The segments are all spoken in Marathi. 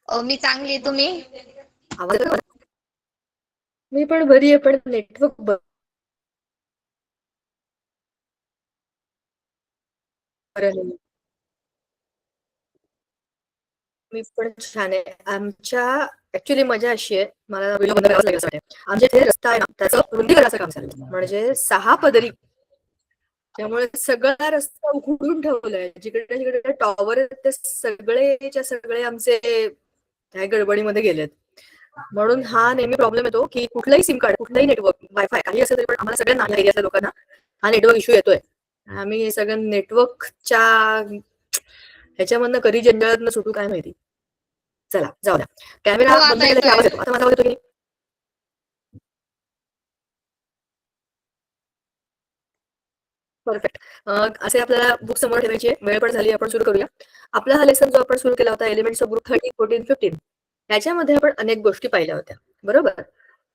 मी चांगली आहे, तुम्ही? आवाज येतोय? मी पण बरी आहे, पण नेटवर्क बरं नाही. मी पण छान आहे. आमच्या ऍक्च्युली मजा अशी आहे, मला व्हिडिओ बंद करावाच लागेल असं वाटतंय. आमच्या इथे रस्ता आहे ना, त्याचं रुंदीकरणाचं काम चालू आहे. म्हणजे 6 पदरी, त्यामुळे सगळा रस्ता उघडून ठेवलाय. जिकडे जिकडे टॉवर आहेत ते सगळेच्या सगळे आमचे काय गडबडीमध्ये गेलेत. म्हणून हा नेहमी प्रॉब्लेम येतो की कुठलंही सिम कार्ड, कुठलंही नेटवर्क, वायफाय काही असेल तरी पण आम्हाला सगळ्यांना या एरियातल्या लोकांना हा नेटवर्क इश्यू येतोय. आम्ही हे सगळं नेटवर्कच्या ह्याच्यामधनं कधी जंजाळातनं सुटू काय माहिती. चला जाऊ द्या. हो, कॅमेरा बंद आता केला की येतोय. आवाज येतो. आता माझा आवाज येतो की नाही? परफेक्ट. असे आपल्याला बुक समोर ठेवायची आहे. वेळ पण झाली, आपण सुरू करूया. आपला हा लेसन जो आपण सुरू केला होता, एलिमेंट्स ऑफ ग्रुप 13, 14, 15, त्याच्यामध्ये आपण अनेक गोष्टी पाहिल्या होत्या, बरोबर?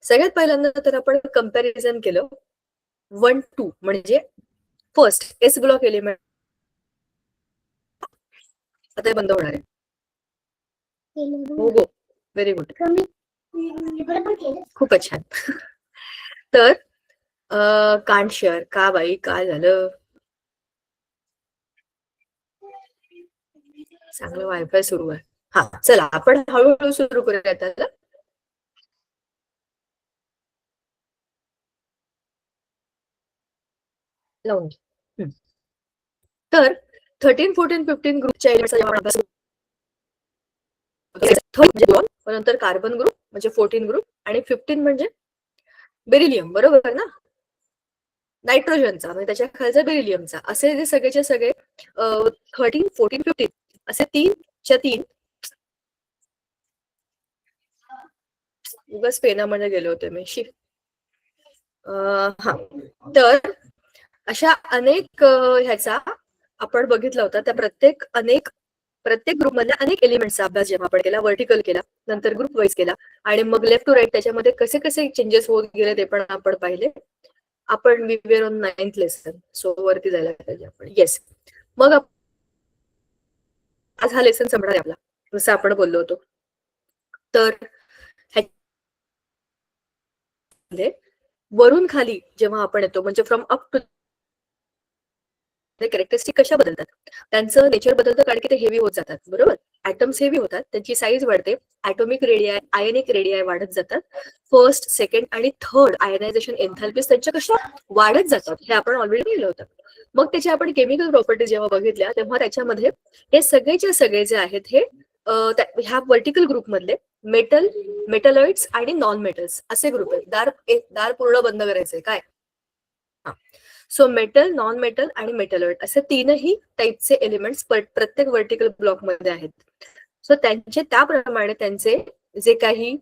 सगळ्यात पहिल्यांदा तर आपण कंपॅरिझन केलं 1, 2 म्हणजे फर्स्ट एस ब्लॉक एलिमेंट. आता हे बंद होणार आहे. हो हो, व्हेरी गुड, खूपच छान. तर कांट शेअर का बाई, काय झालं? चांगलं वायफाय सुरू आहे. हा चला, आपण हळूहळू सुरू करूया त्याला. लावून घे. तर 13, 14, 15 ग्रुपच्या एलिमेंटचा जेव्हा आपण अभ्यास थर्ड म्हणजे 2, नंतर कार्बन ग्रुप म्हणजे 14 ग्रुप, आणि 15 म्हणजे बेरिलियम, बरोबर ना? नायट्रोजनचा म्हणजे त्याच्या खालचा बेरिलियमचा, असे जे सगळेचे सगळे 13, 14, 15 असे 3च्या 3. उगाच पेनामध्ये गेले होते मी. हा, तर अशा अनेक ह्याचा आपण बघितला होता. त्या प्रत्येक ग्रुप मधल्या अनेक एलिमेंटचा अभ्यास जेव्हा आपण केला, व्हर्टिकल केला, नंतर ग्रुप वाईज केला, आणि मग लेफ्ट टू राईट त्याच्यामध्ये कसे कसे चेंजेस होत गेले ते पण आपण पाहिले. आपण we were on 9th lesson, so वरती जायला पाहिजे आपण. येस, मग आज हा लेसन संपणार आहे आपला, जसं आपण बोललो होतो. तर वरून खाली जेव्हा आपण येतो, म्हणजे फ्रॉम अप टू कॅरेक्टरिस्टिक कशा बदलतात, त्यांचं नेचर बदलतं, कारण की ते हेवी होत जातात, बरोबर? ऍटम्स हेवी होतात, त्यांची साईज वाढते, ऍटॉमिक रेडियाय, आयनिक रेडियाय वाढत जातात. फर्स्ट, सेकंड आणि थर्ड आयनायझेशन एन्थॅल्पीज त्यांच्या कशा वाढत जातात, हे आपण ऑलरेडी पाहिलं होतं. मग त्याचे आपण केमिकल प्रॉपर्टीज जेव्हा बघितल्या, तेव्हा त्याच्यामध्ये हे सगळेचे सगळे जे आहेत हे ह्या वर्टिकल ग्रुप मधले मेटल, मेटलॉइड्स आणि नॉन मेटल्स असे ग्रुप आहेत. दार पूर्ण बंद करायचंय काय? सो मेटल, नॉन मेटल आणि मेटलॉइड असे तीनही टाईपचे एलिमेंट्स प्रत्येक वर्टिकल ब्लॉक मध्ये आहेत. सो त्यांचे त्याप्रमाणे त्यांचे जे काही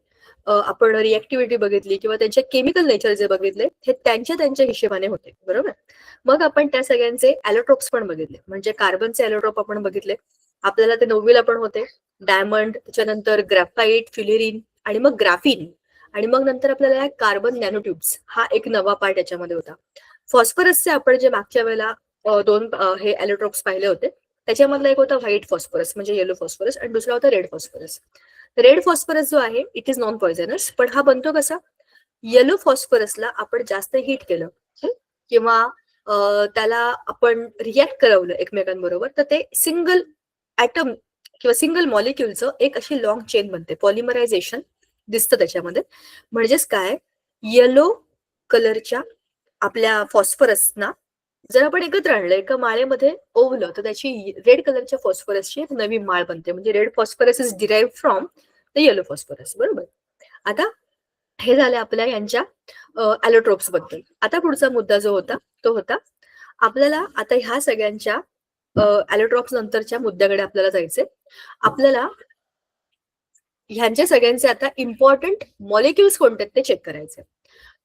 आपण रिएक्टिव्हिटी बघितली किंवा त्यांचे केमिकल नेचर जे बघितले, हे त्यांच्या हिशेबाने होते, बरोबर? मग आपण त्या सगळ्यांचे ॲलोट्रोप्स पण बघितले, म्हणजे कार्बनचे ॲलोट्रोप आपण बघितले. आपल्याला ते 9वीला पण होते. डायमंड, त्याच्यानंतर ग्रॅफाईट, फ्युलेरिन आणि मग ग्राफिन, आणि मग नंतर आपल्याला कार्बन नॅनोट्यूब्स हा एक नवा पार्ट याच्यामध्ये होता. फॉस्फरसचे आपण जे मागच्या वेळेला 2 हे ॲलोट्रोप्स पाहिले होते, त्याच्यामधला एक होता व्हाईट फॉस्फरस म्हणजे येलो फॉस्फरस, आणि दुसरा होता रेड फॉस्फरस. रेड फॉस्फरस जो आहे इट इज नॉन पॉयझनस, पण हा बनतो कसा? येलो फॉस्फरसला आपण जास्त हीट केलं किंवा त्याला आपण रिॲक्ट करवलं एकमेकांबरोबर, तर ते सिंगल ऍटम किंवा सिंगल मॉलिक्युलचं एक अशी लॉंग चेन बनते, पॉलिमरायझेशन दिसतं त्याच्यामध्ये. म्हणजेच काय, येलो कलरच्या आपल्या फॉस्फरसना जर आपण एकत्र आणलं, एका माळेमध्ये ओवलं, तर त्याची रेड कलरच्या फॉस्फरसची एक नवी माळ बनते. म्हणजे red phosphorus is derive from the yellow phosphorus, बरोबर? आता हे झाले आपल्या यांच्या ॲलोट्रोप्स बद्दल. आता पुढचा मुद्दा जो होता तो होता आपल्याला आता ह्या सगळ्यांच्या ॲलोट्रोप्स नंतरच्या मुद्द्याकडे आपल्याला जायचंय. आपल्याला ह्यांच्या सगळ्यांचे आता इम्पॉर्टंट मॉलिक्युल्स कोणते ते चेक करायचे.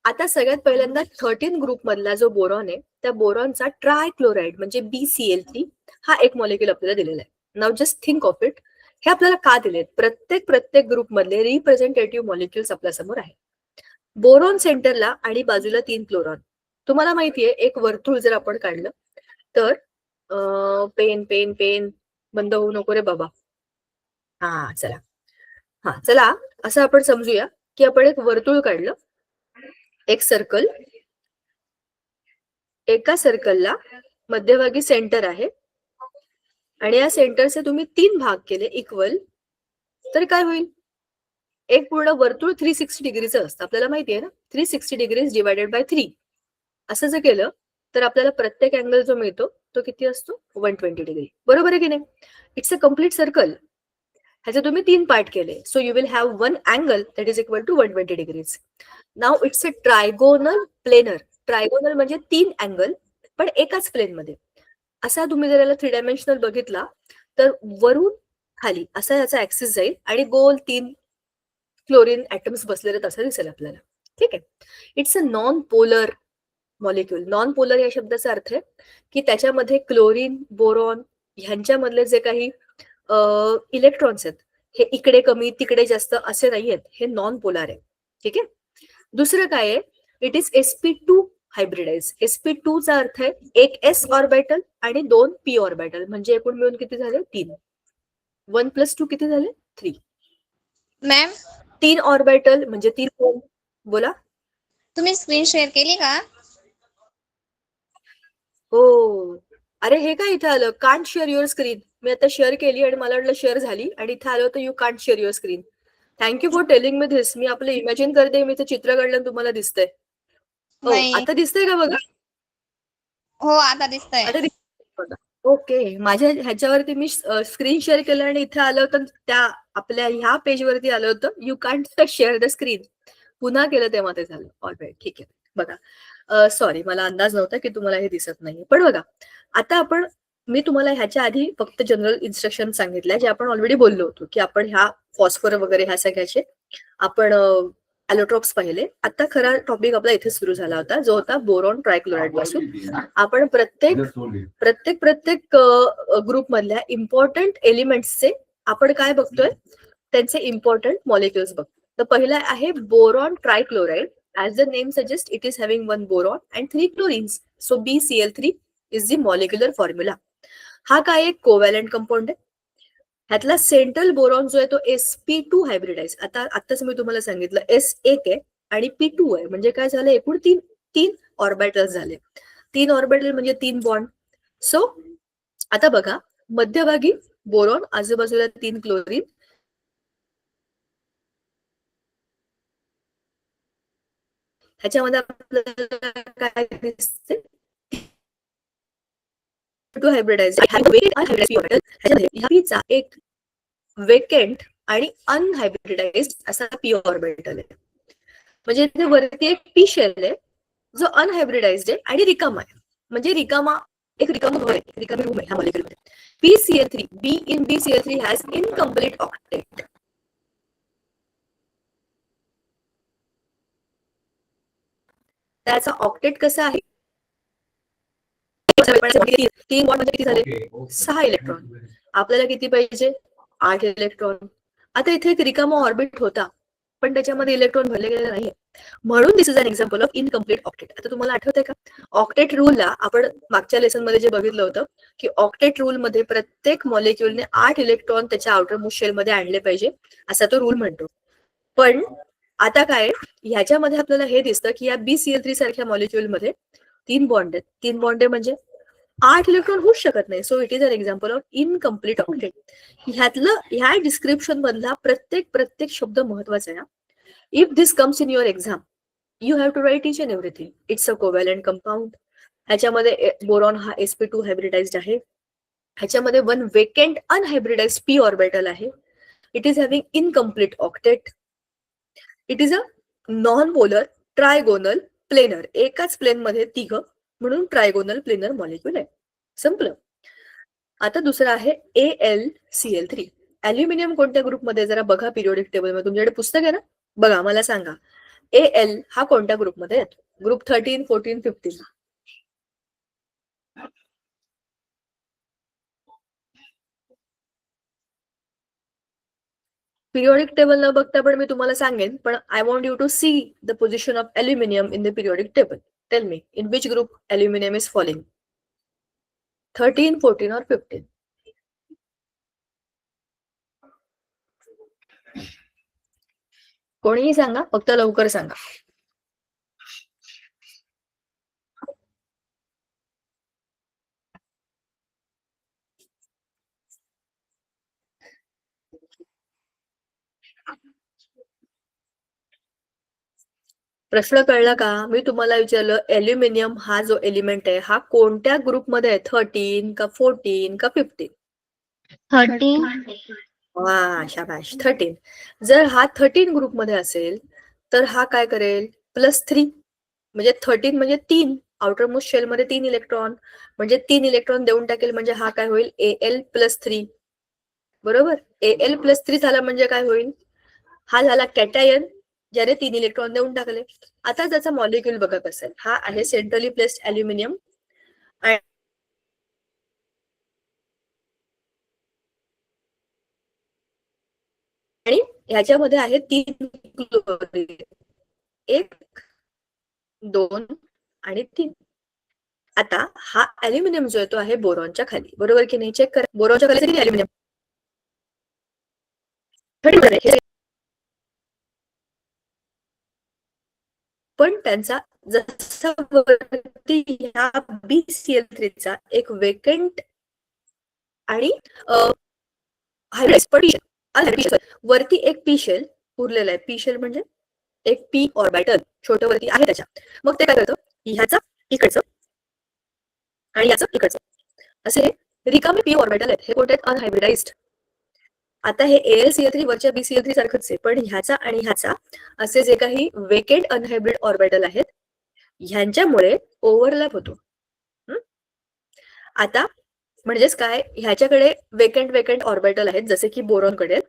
आता सगळ्यात पहिल्यांदा 13 ग्रुप मधला जो बोरॉन आहे, त्या बोरॉनचा ट्रायक्लोराइड म्हणजे BCl3 हा एक मॉलिक्युल आपल्याला दिलेला आहे. नाव जस्ट थिंक ऑफ इट. हे आपल्याला का दिलेत? प्रत्येक ग्रुप मधले रिप्रेझेंटेटिव्ह मॉलिक्युल्स आपल्या समोर आहे. बोरॉन सेंटरला आणि बाजूला 3 क्लोरॉन. तुम्हाला माहितीये एक वर्तुळ जर आपण काढलं तर पेन पेन पेन बंद होऊ नको रे बाबा. हा चला, हा चला असं आपण समजूया की आपण एक वर्तुळ काढलं, एक सर्कल, एका सर्कलला मध्यभागी सेंटर आहे आणि या सेंटरचे तुम्ही 3 भाग केले इक्वल, तर काय होईल? एक पूर्ण वर्तुळ 360 डिग्रीचं असतं, आपल्याला माहिती आहे ना, 360 डिग्रीज डिवायडेड बाय 3 असं जर केलं तर आपल्याला प्रत्येक अँगल जो मिळतो तो किती असतो? 120 डिग्री. बरोबर आहे की नाही? It's a complete circle. ह्याचे तुम्ही 3 पार्ट केले, so you will have one angle that is equal to 120 degrees. नाव it's a trigonal planar. Trigonal म्हणजे 3 अँगल पण एकाच प्लेन मध्ये. असा तुम्ही जर याला 3 डायमेन्शनल बघितला तर वरून खाली असा याचा ऍक्सिस जाईल आणि गोल 3 क्लोरीन ऍटम्स बसलेले तसं दिसेल आपल्याला. ठीक आहे. It's a non polar molecule. Non polar या शब्दाचा अर्थ आहे की त्याच्यामध्ये क्लोरीन, बोरॉन ह्यांच्यामधले जे काही इलेक्ट्रॉन्स आहेत हे इकडे कमी तिकडे जास्त असे नाही आहेत, हे नॉन पोलर आहे. ठीक आहे. दुसरं काय आहे? It is sp2 hybridise. sp2 चा अर्थ आहे एक s ऑर्बिटल आणि 2 p ऑर्बिटल, म्हणजे एकूण मिळून किती झाले? 3. 1 + 2 किती झाले? 3. मॅम 3 ऑर्बिटल म्हणजे 3 कोण? बोला. तुम्ही स्क्रीन शेअर केली का? हो. अरे हे काय इथे आलं? Can't share your screen. मी आता शेअर केली आणि मला वाटलं शेअर झाली आणि इथे आलं होतं you can't share your screen. Thank you for telling me this. मी आपलं इमॅजिन करते, मी ते चित्र काढलं तुम्हाला दिसतंय. हो, नाही. आता दिसतंय का बघा? हो आता दिसतंय. आता दिसतंय. ओके. माझ्या ह्याच्यावरती मी स्क्रीन शेअर केलं आणि इथे आलं होतं त्या आपल्या ह्या पेजवरती आलं होतं you can't share the screen. पुन्हा केलं तेव्हा ते झालं. ऑलराईट, ठीक आहे. बघा, सॉरी, मला अंदाज नव्हता की तुम्हाला हे दिसत नाही. पण बघा, आता मी तुम्हाला ह्याच्या आधी फक्त जनरल इन्स्ट्रक्शन सांगितल्या जे आपण ऑलरेडी बोललो होतो की आपण ह्या फॉस्फर वगैरे ह्या सगळ्याचे आपण ॲलोट्रॉप्स पाहिले. आता खरा टॉपिक आपला इथे सुरू झाला होता जो होता बोरॉन ट्रायक्लोराइड पासून. आपण प्रत्येक ग्रुप मधल्या इम्पॉर्टंट एलिमेंट्सचे आपण काय बघतोय? त्यांचे इम्पॉर्टंट मॉलिक्युल्स बघतो. तर पहिला आहे boron trichloride. As the name suggests, it is having 1 boron and 3 chlorines. So BCl3 is the molecular formula. हा काय एक कोव्हॅलंट कंपाऊंड आहे. ह्यातला सेंट्रल बोरॉन जो आहे तो sp2 हायब्रिडाइज. आताच मी तुम्हाला सांगितलं S1 आहे आणि P2 आहे, म्हणजे काय झालं? एकूण 3 ऑर्बिटल्स झाले. 3 ऑर्बिटल म्हणजे 3 बॉन्ड. सो आता बघा, मध्यभागी बोरॉन, आजूबाजूला 3 क्लोरीन. ह्याच्यामध्ये आपल्याला काय दिसते? हायब्रिडाइज एक वेकेंट आणि अनहायब्रिडाइज असा पी ऑर्बिटल आहे. म्हणजे इथे वरती एक पी शेल आहे जो अनहायब्रिडाइज्ड आहे आणि रिकामा आहे. म्हणजे एक रिकामा रूम आहे ह्या मॉलिक्युलमध्ये. BCl3, B in BCl3 has incomplete octet. त्याचा ऑक्टेट कसा आहे? 3 बॉन्ड म्हणजे किती झाले? 6 इलेक्ट्रॉन. आपल्याला किती पाहिजे? 8 इलेक्ट्रॉन. आता इथे एक रिकामा ऑर्बिट होता पण त्याच्यामध्ये इलेक्ट्रॉन भरले गेले नाही, म्हणून this is an example of incomplete octet. आता तुम्हाला आठवतंय का ऑक्टेट रूलला? आपण मागच्या लेसन मध्ये जे बघितलं होतं की ऑक्टेट रूल मध्ये प्रत्येक मॉलिक्युलने 8 इलेक्ट्रॉन त्याच्या आउटर मोस्ट शेल मध्ये आणले पाहिजे असा तो रूल म्हणतो. पण आता काय, ह्याच्यामध्ये आपल्याला हे दिसतं की या BCl3 सारख्या मॉलिक्युलमध्ये 3 बॉन्ड आहेत. 3 बॉन्ड आहे म्हणजे 8 इलेक्ट्रॉन होऊच शकत नाही. So it is an example of incomplete octet. ह्या डिस्क्रिप्शन मधला प्रत्येक शब्द महत्वाचा आहे. If this comes in your exam, you have to write each and everything. It's a covalent compound. ह्याच्यामध्ये बोरॉन हा sp2 हायब्रिडाइज्ड आहे. ह्याच्यामध्ये 1 वेकेंट अनहायब्रिडाइज्ड p ऑर्बिटल आहे. It is having incomplete octet. It is a non polar trigonal planar. एकाच प्लेन मध्ये 3 म्हणून ट्रायगोनल प्लेनर मॉलिक्युल आहे. संपलं. आता दुसरा आहे AlCl3. अल्युमिनियम कोणत्या ग्रुपमध्ये? जरा बघा पिरियोडिक टेबल मध्ये. तुमच्याकडे पुस्तक आहे ना? बघा, मला सांगा Al हा कोणत्या ग्रुपमध्ये येतो? ग्रुप 13, 14, 15. पिरियोडिक टेबल न बघता पण मी तुम्हाला सांगेन, पण I want you to see the position of aluminium in the periodic table. Tell me in which group aluminium is following? 13, 14 or 15? कोणीही सांगा, फक्त लवकर सांगा. प्रश्न कळला का? मी तुम्हाला विचारलं ॲल्युमिनियम हा जो एलिमेंट आहे हा कोणत्या ग्रुपमध्ये आहे? 13 का 14 का 15? 13. वा, शाबाश, 13. जर हा 13 ग्रुपमध्ये असेल तर हा काय करेल? +3. म्हणजे 13 म्हणजे 3. आउटर मोस्ट शेल मध्ये 3 इलेक्ट्रॉन, म्हणजे 3 इलेक्ट्रॉन देऊन टाकेल, म्हणजे हा काय होईल? Al+3. बरोबर. Al+3 झाला म्हणजे काय होईल? हा झाला कॅटायन, ज्याने 3 इलेक्ट्रॉन देऊन टाकले. आता त्याचा मॉलिक्यूल बघा कसं आहे. हा आहे सेंट्रली प्लेस्ड ॲल्युमिनियम आणि ह्याच्यामध्ये आहे 3 क्लोरीन. 1, 2 आणि 3. आता हा ॲल्युमिनियम जो आहे तो आहे बोरॉनच्या खाली, बरोबर की नाही? चेक करा. बोरॉनच्या खाली किती ॲल्युमिनियम? पण त्यांचा जसा वरती ह्या BCl3 एक वेकंट आणि वरती एक पी शेल उरलेला आहे. पी शेल म्हणजे एक पी ऑर्बिटल छोटं वरती आहे त्याच्या. मग ते काय करतं? ह्याचा इकडचं आणि याचं इकडचं असे रिकामे पी ऑर्बिटल आहेत. हे कोणते आहेत? अनहायब्रिडाइज्ड. आता हे AlCl3 वरच्या BCl3 सारखंच आहे, पण ह्याचा आणि ह्याचा असे जे काही वेकेंट अनहायब्रिड ऑर्बिटल आहेत ह्यांच्यामुळे ओव्हरलॅप होतो. आता म्हणजेच काय? ह्याच्याकडे वेकंट ऑर्बिटल आहेत जसे की बोरॉनकडे.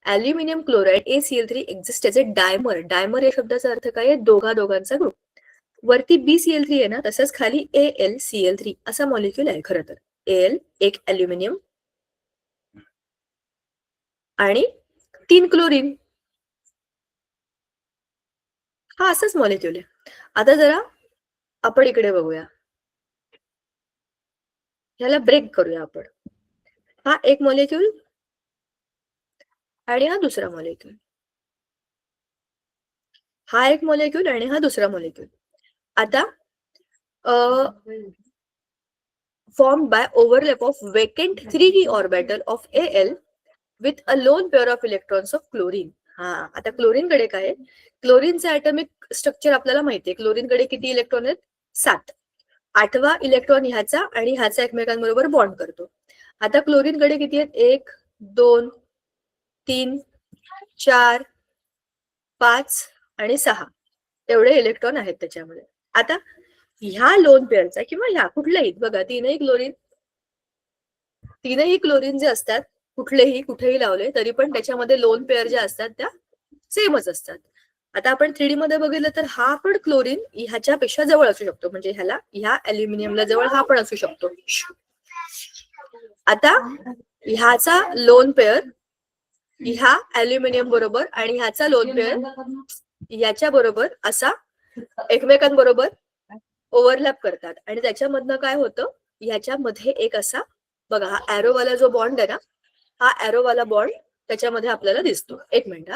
Aluminium chloride ACl3 exist as a dimer. Dimer या शब्दाचा अर्थ काय आहे? दोघांचा ग्रुप. वरती BCl3 आहे ना, तसंच खाली AlCl3 असा मॉलिक्यूल आहे खरं तर. Al एक ॲल्युमिनियम आणि 3 क्लोरीन. हा असंच मॉलिक्यूल आहे. आता जरा आपण इकडे बघूया, ह्याला ब्रेक करूया आपण. हा एक मॉलिक्यूल आणि हा दुसरा मॉलिक्यूल. हा एक मॉलिक्यूल आणि हा दुसरा मॉलिक्यूल. आता formed by overlap of vacant 3d orbital of Al with a lone pair of electrons of chlorine. हा, आता क्लोरीन कडे काय आहे? क्लोरीनचं ॲटॉमिक स्ट्रक्चर आपल्याला माहितीये. क्लोरीन कडे किती इलेक्ट्रॉन आहेत? 7. 8वा इलेक्ट्रॉन ह्याचा आणि ह्याचा एकमेकांबरोबर बॉन्ड करतो. आता क्लोरीन कडे किती आहेत? 1, 2, 3, 4, 5 आणि 6 एवढे इलेक्ट्रॉन आहेत त्याच्यामध्ये. आता ह्या लोन पेअरचा किंवा ह्या कुठल्याही बघा, तीनही क्लोरीन जे असतात कुठलेही कुठेही लावले तरी पण त्याच्यामध्ये लोन पेअर ज्या असतात त्या सेमच असतात. आता आपण 3D मध्ये बघितलं तर हा पण क्लोरीन ह्याच्यापेक्षा जवळ असू शकतो, म्हणजे ह्या ॲल्युमिनियमला जवळ हा पण असू शकतो. आता ह्याचा लोन पेअर ह्या ॲल्युमिनियम बरोबर आणि ह्याचा लोन पेअर याच्या बरोबर असा एकमेकांबरोबर ओव्हरलॅप करतात आणि त्याच्यामधनं काय होतं? ह्याच्यामध्ये एक असा बघा, हा ॲरोवाला जो बॉन्ड आहे ना, हा ॲरोवाला बॉन्ड त्याच्यामध्ये आपल्याला दिसतो. एक मिनिट.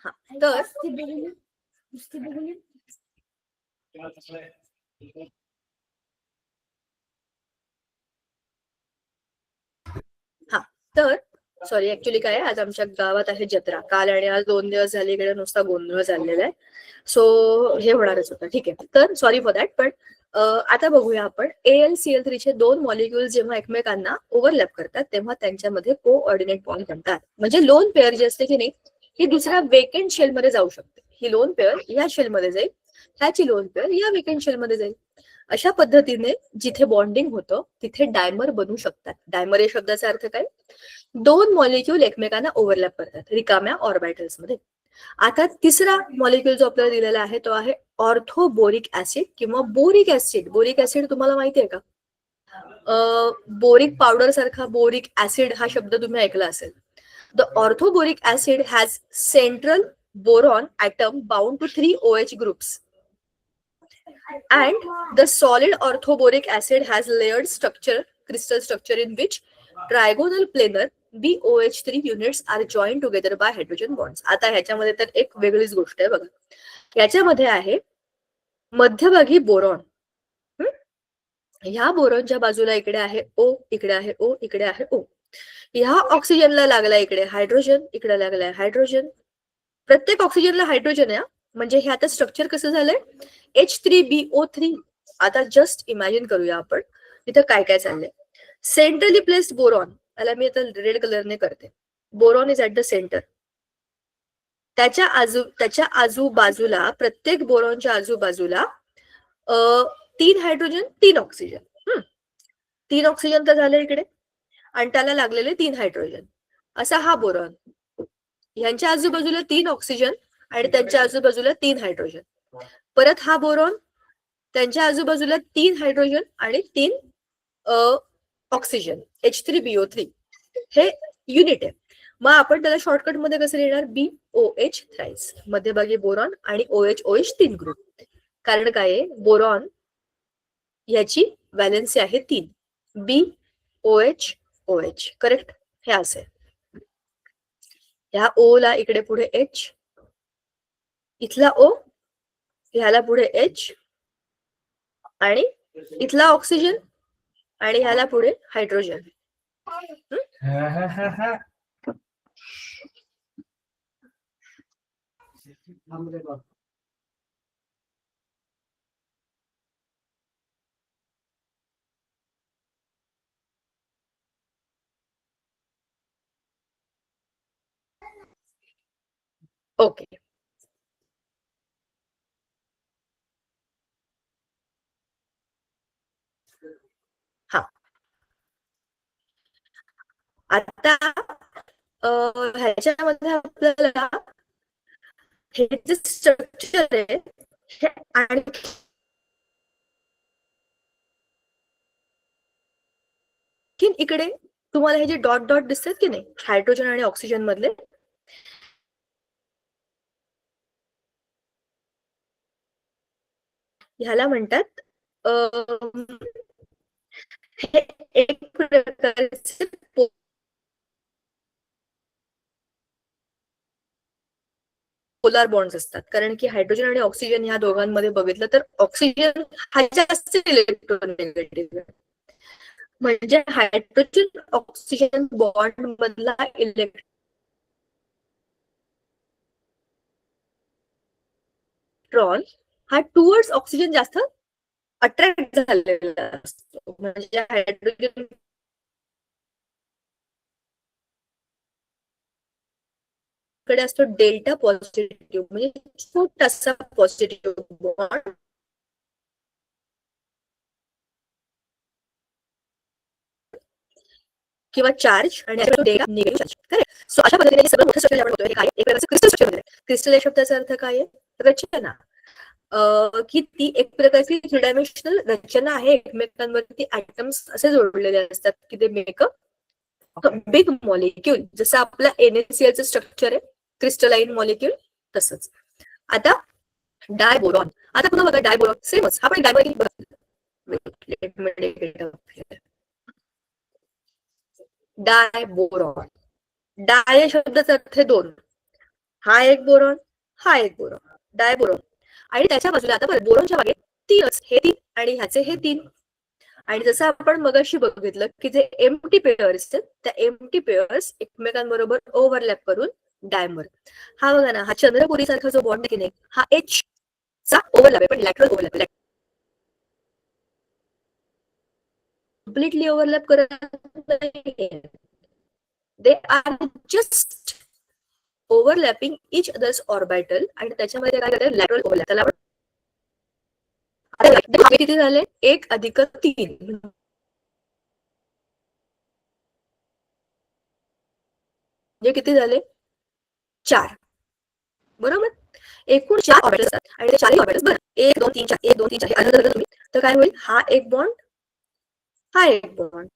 हा, तर हा, तर सॉरी, ऍक्च्युली काय आहे, आज आमच्या गावात आहे जत्रा. काल आणि आज 2 दिवस झाले इकडे नुसता गोंधळ चाललेला आहे. सो हे होणारच होतं. ठीक आहे, तर सॉरी फॉर दॅट. पण आता बघूया आपण AlCl3 चे 2 मॉलिक्यूल जेव्हा एकमेकांना ओव्हरलॅप करतात तेव्हा त्यांच्यामध्ये कोऑर्डिनेट बॉन्ड बनतात. म्हणजे लोन पेअर जी असते की नाही, ही दुसऱ्या वेकेंट शेलमध्ये जाऊ शकते. ही लोन पेअर या शेलमध्ये जाईल, ह्याची लोन पेअर या वेकेंट शेलमध्ये जाईल. अशा पद्धतीने जिथे बॉन्डिंग होतं तिथे डायमर बनू शकतात. डायमर या शब्दाचा अर्थ काय? दोन मॉलिक्यूल एकमेकांना ओव्हरलॅप करतात रिकाम्या ऑर्बिटल्स मध्ये. आता तिसरा मॉलिक्यूल जो आपल्याला दिलेला आहे तो आहे ऑर्थोबोरिक ऍसिड किंवा बोरिक ऍसिड. बोरिक ऍसिड तुम्हाला माहिती आहे का? बोरिक पावडर सारखा बोरिक ऍसिड हा शब्द तुम्ही ऐकला असेल. The orthoboric acid has central boron atom bound to 3 OH groups, and the solid orthoboric acid has layered structure, crystal structure, in which trigonal planar BOH3 units are joined together by hydrogen bonds. आता ह्याच्यामध्ये तर एक वेगळीच गोष्ट आहे बघा. याच्यामध्ये आहे मध्यभागी बोरॉन. ह्या बोरॉनच्या बाजूला इकडे आहे ओ, इकडे आहे ओ, इकडे आहे ओ. ह्या ऑक्सिजनला लागला इकडे हायड्रोजन, इकडे लागलाय हायड्रोजन. प्रत्येक ऑक्सिजनला हायड्रोजन आहे. म्हणजे हे आता स्ट्रक्चर कसं झालंय? H3BO3. आता जस्ट इमॅजिन करूया आपण तिथं काय काय चाललंय. सेंट्रली प्लेस्ड बोरॉन, याला मी आता रेड कलरने करते. Boron is at the centre. त्याच्या आजूबाजूला, प्रत्येक बोरॉनच्या आजूबाजूला 3 हायड्रोजन 3 ऑक्सिजन. 3 ऑक्सिजन तर झाले इकडे आणि त्याला लागलेले 3 हायड्रोजन. असा हा बोरॉन. यांच्या आजूबाजूला 3 ऑक्सिजन आणि त्यांच्या आजूबाजूला 3 हायड्रोजन. परत हा बोरॉन, त्यांच्या आजूबाजूला 3 हायड्रोजन आणि 3 ऑक्सिजन, H3BO3. हे युनिट आहे. मग आपण त्याला शॉर्टकट मध्ये कसं लिहिणार? BOH thrice. मध्यभागी बोरॉन आणि OH 3 ग्रुप. कारण काय आहे? बोरॉन याची व्हॅलेन्सी आहे 3. BOH OH. करेक्ट? हे असं आहे. ह्या ओ ला इकडे पुढे H, इथला O, ह्याला पुढे H आणि इथला ऑक्सिजन आणि ह्याला पुढे हायड्रोजन. ओके. हा, आता ह्याच्यामध्ये आपल्याला हे जे स्ट्रक्चर आहे हे आणखी इकडे तुम्हाला हे जे डॉट डॉट दिसतात की नाही हायड्रोजन आणि ऑक्सिजन मधले, ह्याला म्हणतात हे एक प्रकारचे पोलार बॉन्ड्स असतात. कारण की हायड्रोजन आणि ऑक्सिजन ह्या दोघांमध्ये बघितलं तर ऑक्सिजन हा जास्त इलेक्ट्रोनेगेटिव्ह आहे. म्हणजे हायड्रोजन ऑक्सिजन बॉन्ड मधला इलेक्ट्रॉन हा टुवर्ड्स ऑक्सिजन जास्त अट्रॅक्ट झालेला असतो. म्हणजे हायड्रोजन कडे असतो डेल्टा पॉझिटिव्ह, म्हणजे छोटासा पॉझिटिव्ह बॉन्ड किंवा चार्ज आणि delta negative charge. Correct? So अशा पद्धतीने हे सगळं मोठं स्ट्रक्चर आपण म्हणतोय हे काय? एक प्रकारचं क्रिस्टल स्ट्रक्चर आहे. क्रिस्टल या शब्दाचा अर्थ काय आहे? रचना. की ती एक प्रकारची 3 डायमेन्शनल रचना आहे. एकमेकांवरती ऍटम्स असे जोडलेले असतात की ते मेक अ बिग मॉलिक्यूल. जसं आपलं NaCl चं स्ट्रक्चर आहे क्रिस्टलाइन मॉलिक्यूल, तसंच. आता डायबोरॉन. आता पुन्हा बघा डायबोरॉन सेमच. आपण डायबोरॉन डायबोरॉन. डाय शब्दाचा अर्थ आहे 2. हा एक बोरॉन, हा एक बोरॉन, डायबोरॉन. आणि त्याच्या बाजूला आता बोरॉनच्या मागे 3च, हे 3 आणि ह्याचे हे 3. आणि जसं आपण मगाशी बघितलं की जे एम्प्टी पेअर्स आहेत त्या एम्प्टी पेअर्स एकमेकांबरोबर ओव्हरलॅप करून डायमर. हा बघा ना, हा चंद्रपुरी सारखा जो बॉन्ड की नाही हा H चा ओव्हरलॅप आहे, पण लॅटरल ओव्हरलॅप, कम्प्लिटली ओव्हरलॅप करत नाही. They are just overlapping each others orbital आणि त्याच्यामध्ये काय करतात लॅटरल ओव्हरलॅप. त्याला आता किती झाले? 1 अधिक 3 म्हणजे किती झाले? 4. बरोबर. एकूण 4 ऑर्बिटल्स असतात आणि ते 4 ऑर्बिटल्स बरं 1 2 3 4 1 2 3 4 हे अर्ध तुम्ही तर काय होईल? हा एक बॉन्ड, हा एक बॉन्ड.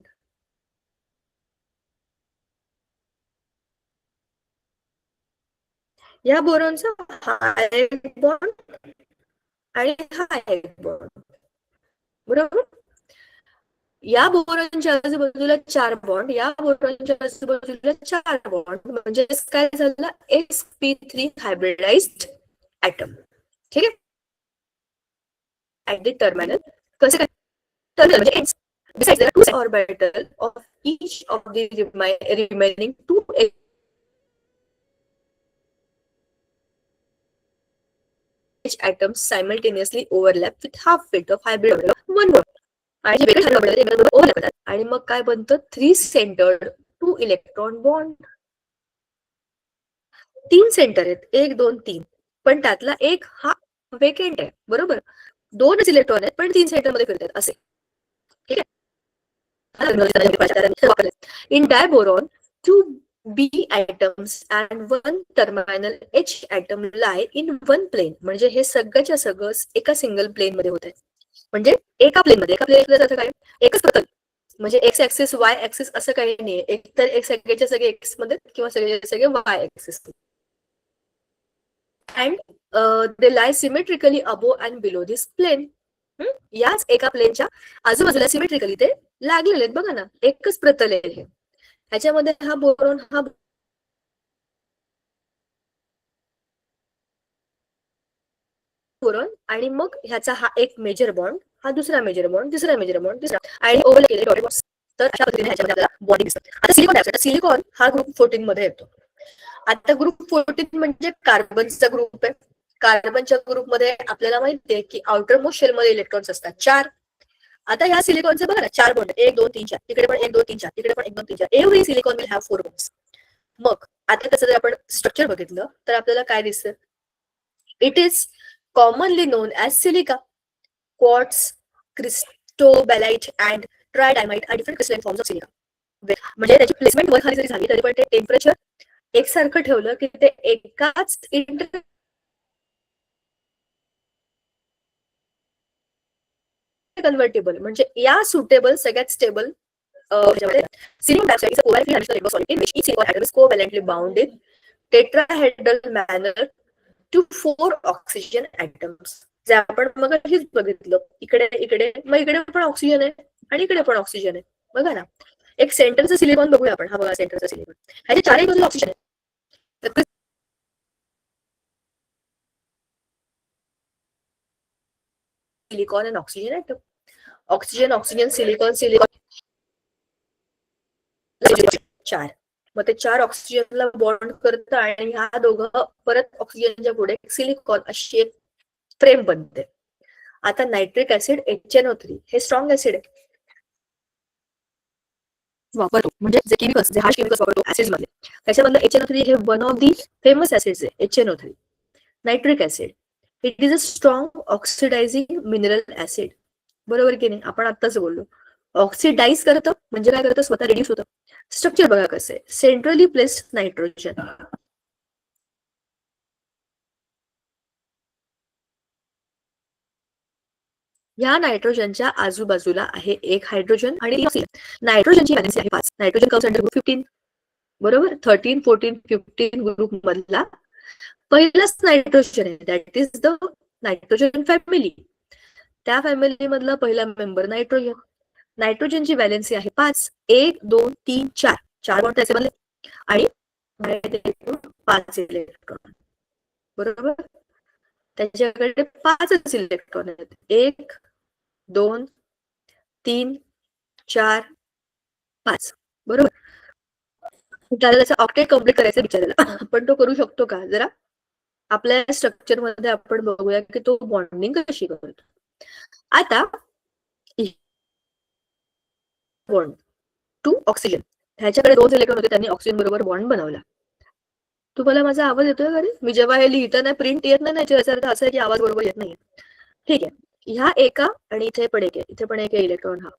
या बोरॉनचा हा एक बॉन्ड आणि हा एक बॉन्ड. बरोबर. या बोरॉनच्या आजूबाजूला 4 बॉन्ड, या बोरॉनच्या आजूबाजूला 4 बॉन्ड म्हणजे काय झालं? sp3 hybridised item. ठीक आहे. ॲट द टर्मिनल कसं काय? टर्मिनल म्हणजे ends. Besides, there are 2 orbital of each of the remaining 2 atoms simultaneously overlap with half weight of hybrid orbital of 1 bond. आणि जे वेगळे orbital ते ओव्हरलॅप करतात आणि मग काय बनतं? 3 centered 2 इलेक्ट्रॉन बॉन्ड. 3 सेंटर आहेत 1 2 3 पण त्यातला एक हा वेकेंट आहे. बरोबर. 2च इलेक्ट्रॉन आहेत पण 3 सेंटर मध्ये फिरतात असे. ठीक आहे. In diboron, 2 B atoms and 1 terminal H atom lie in one plane. म्हणजे हे सगळ्याच्या सगळं एका सिंगल प्लेन मध्ये होत आहे. म्हणजे एका प्लेन मध्ये, एका प्लेन अर्थ काय? एकच प्रतल. म्हणजे एक्स ऍक्सिस वाय ऍक्सिस असं काही नाही. एक तर एक सगळ्याच्या सगळे एक्स मध्ये किंवा सगळ्याचे सगळे Y axis. And they lie symmetrically above and below this plane. याच एका प्लेनच्या आजूबाजूला सिमेट्रिकली ते लागलेले आहेत. बघा ना, एकच प्रतल आहे हे. ह्याच्यामध्ये हा बोरॉन हा बोरॉन आणि मग ह्याचा हा एक मेजर बॉन्ड, हा दुसरा मेजर बॉन्ड, तिसरा मेजर बॉन्ड, तिसरा आणि ओव्हरलॅप केलेले डॉटेड बॉन्ड्स. तर अशा पद्धतीने ह्याच्यामध्ये आपल्याला बॉन्ड दिसतात. आता सिलिकॉन डायऑक्साइड, सिलिकॉन हा ग्रुप 14 मध्ये येतो. आता ग्रुप 14 म्हणजे कार्बनचा ग्रुप आहे. कार्बनच्या ग्रुपमध्ये आपल्याला माहिती आहे की आउटर मोस्ट शेल मध्ये इलेक्ट्रॉन्स असतात 4. आता ह्या सिलिकॉनचं बघा ना 4 बॉन्ड 1 2 3 4 तिकडे पण 1 2 3 4 तिकडे पण 1 2 3 4 every silicon will have 4 bonds. मग आता त्याचं जर आपण स्ट्रक्चर बघितलं तर आपल्याला काय दिसतं? It is commonly known as silica. Quartz, cristobalite and tridymite are different crystalline forms of silica. म्हणजे त्याची प्लेसमेंट वर खाली जरी झाली तरी पण ते टेम्परेचर एकसारखं ठेवलं की ते एकाच कन्व्हर्टेबल म्हणजे या सुटेबल सगळ्यात stable silicon dioxide is a covalently unstable liquid solid in which each silicon atom is covalently bound in tetrahedral manner to 4 oxygen atoms. जे आपण मग हेच बघितलं इकडे इकडे मग इकडे पण ऑक्सिजन आहे आणि इकडे पण ऑक्सिजन आहे. बघा ना, एक सेंटरचं सिलिकॉन बघूया आपण. हा बघा सेंटरचा सिलिकॉन, ह्याच्या चारही बाजूला ऑक्सिजन आहे. सिलिकॉन आणि oxygen atom, oxygen oxygen silicon silicon 4. मग ते 4 ऑक्सिजनला बॉन्ड करतं आणि ह्या दोघं परत ऑक्सिजनच्या पुढे सिलिकॉन अशी एक फ्रेम बनते. आता नायट्रिक ऍसिड HNO3 हे स्ट्रॉंग ऍसिड आहे वापरतो. म्हणजे जे केमिकल्स जे हार्श केमिकल्स वापरतो ऍसिड्स मध्ये त्याच्यामधलं HNO3 हे one of the famous acids आहे. HNO3 nitric acid it is a strong oxidising mineral acid. बरोबर की नाही? आपण आत्ताच बोललो ऑक्सिडाइज करतं म्हणजे काय करतं? स्वतः रिड्यूस होतं. स्ट्रक्चर बघा कसं आहे. सेंट्रली प्लेस्ड नायट्रोजन, या नायट्रोजनच्या आजूबाजूला आहे एक हायड्रोजन आणि नायट्रोजनची व्हॅलेन्सी आहे 5. Nitrogen comes under group 15. बरोबर. 13 14 15 ग्रुप मधला पहिलाच नायट्रोजन आहे. That is the nitrogen family. त्या फॅमिली मधला पहिला मेंबर नायट्रोजन. नायट्रोजनची व्हॅलेन्सी आहे 5. 1 2 3 4 4 बॉन्ड त्याचे बनले आणि 5 इलेक्ट्रॉन. बरोबर. त्याच्याकडे 5च इलेक्ट्रॉन आहेत. 1 2 3 4 5. बरोबर. त्याला त्याचा ऑक्टेट कम्प्लीट करायचं विचारायला पण तो करू शकतो का? जरा आपल्या स्ट्रक्चर मध्ये आपण बघूया की तो बॉन्डिंग कशी करतो. आता बॉन्ड टू ऑक्सिजन, ह्याच्याकडे 2 इलेक्ट्रॉन होते, त्यांनी ऑक्सिजन बरोबर बॉन्ड बनवला. तुम्हाला माझा आवाज येतोय का रे? मी जेव्हा हे लिहिताना प्रिंट येत नाही याचा अर्थ असा आहे की आवाज बरोबर येत नाही. ठीक आहे. ह्या एका आणि इथे पण एक आहे, इथे पण एक आहे इलेक्ट्रॉन. हा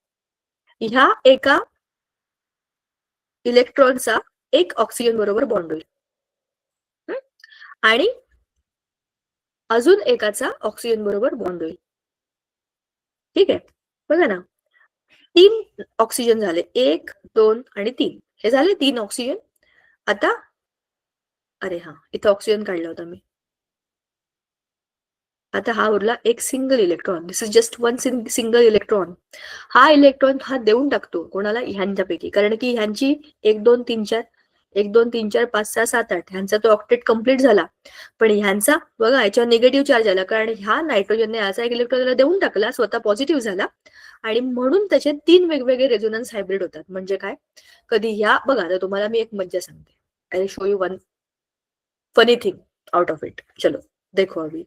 ह्या एका इलेक्ट्रॉनचा एक ऑक्सिजन बरोबर बॉन्ड होईल आणि अजून एकाचा ऑक्सिजन बरोबर बॉन्ड होईल. ठीक आहे, बघा ना, 3 ऑक्सिजन झाले, 1 2 आणि 3. हे झाले 3 ऑक्सिजन. आता अरे हा, इथे ऑक्सिजन काढला होता मी. आता हा उरला एक single electron. This is just one single electron. हा इलेक्ट्रॉन हा देऊन टाकतो कोणाला? ह्यांच्यापैकी, कारण की ह्यांची 1 2 3 4 1 2 3 4 5 6 7 8 ह्यांचा तो ऑक्टेट कम्प्लीट झाला. पण ह्यांचा बघा याच्यावर निगेटिव्ह चार्ज आला, कारण ह्या नायट्रोजनने याचा एक इलेक्ट्रॉन त्याला देऊन टाकला, स्वतः पॉझिटिव्ह झाला आणि म्हणून त्याचे 3 वेगवेगळे रेझोनन्स हायब्रिड होतात. म्हणजे काय? कधी ह्या बघा, आता तुम्हाला मी एक मज्जा सांगते. I will show you one funny thing out of it. चलो देखो अभी.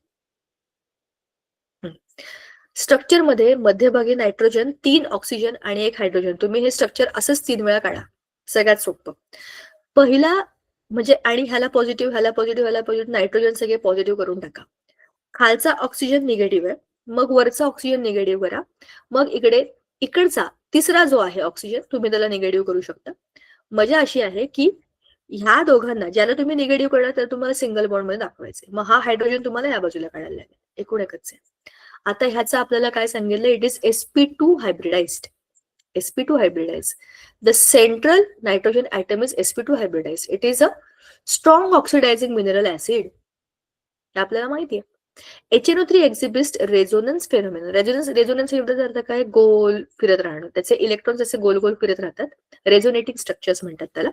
स्ट्रक्चर मध्ये मध्यभागी नायट्रोजन, 3 ऑक्सिजन आणि 1 हायड्रोजन. तुम्ही हे स्ट्रक्चर असंच 3 वेळा काढा, सगळ्यात सोपं. पहिला म्हणजे आणि ह्याला पॉझिटिव्ह, ह्याला पॉझिटिव्ह, ह्याला पॉझिटिव्ह, नायट्रोजन सगळे पॉझिटिव्ह करून टाका. खालचा ऑक्सिजन निगेटिव्ह आहे, मग वरचा ऑक्सिजन निगेटिव्ह करा, मग इकडचा तिसरा जो आहे ऑक्सिजन तुम्ही त्याला निगेटिव्ह करू शकता. मजा अशी आहे की ह्या दोघांना ज्याला तुम्ही निगेटिव्ह करणार तर तुम्हाला सिंगल बॉन्ड मध्ये दाखवायचे. मग हा हायड्रोजन तुम्हाला या बाजूला काढायला लागेल. एकूण एकच आहे. आता ह्याचं आपल्याला काय सांगितलं? It is sp2 hybridized. sp2 hybridized. The central nitrogen atom is sp2 hybridized. It is a strong oxidizing mineral acid. हे आपल्याला माहिती आहे. HNO3 exhibits resonance phenomenon. Resonance एवढाच अर्थ काय? गोल फिरत राहणं. त्याचे इलेक्ट्रॉन्स असे गोल गोल फिरत राहतात. रेझोनेटिंग स्ट्रक्चर्स म्हणतात त्याला.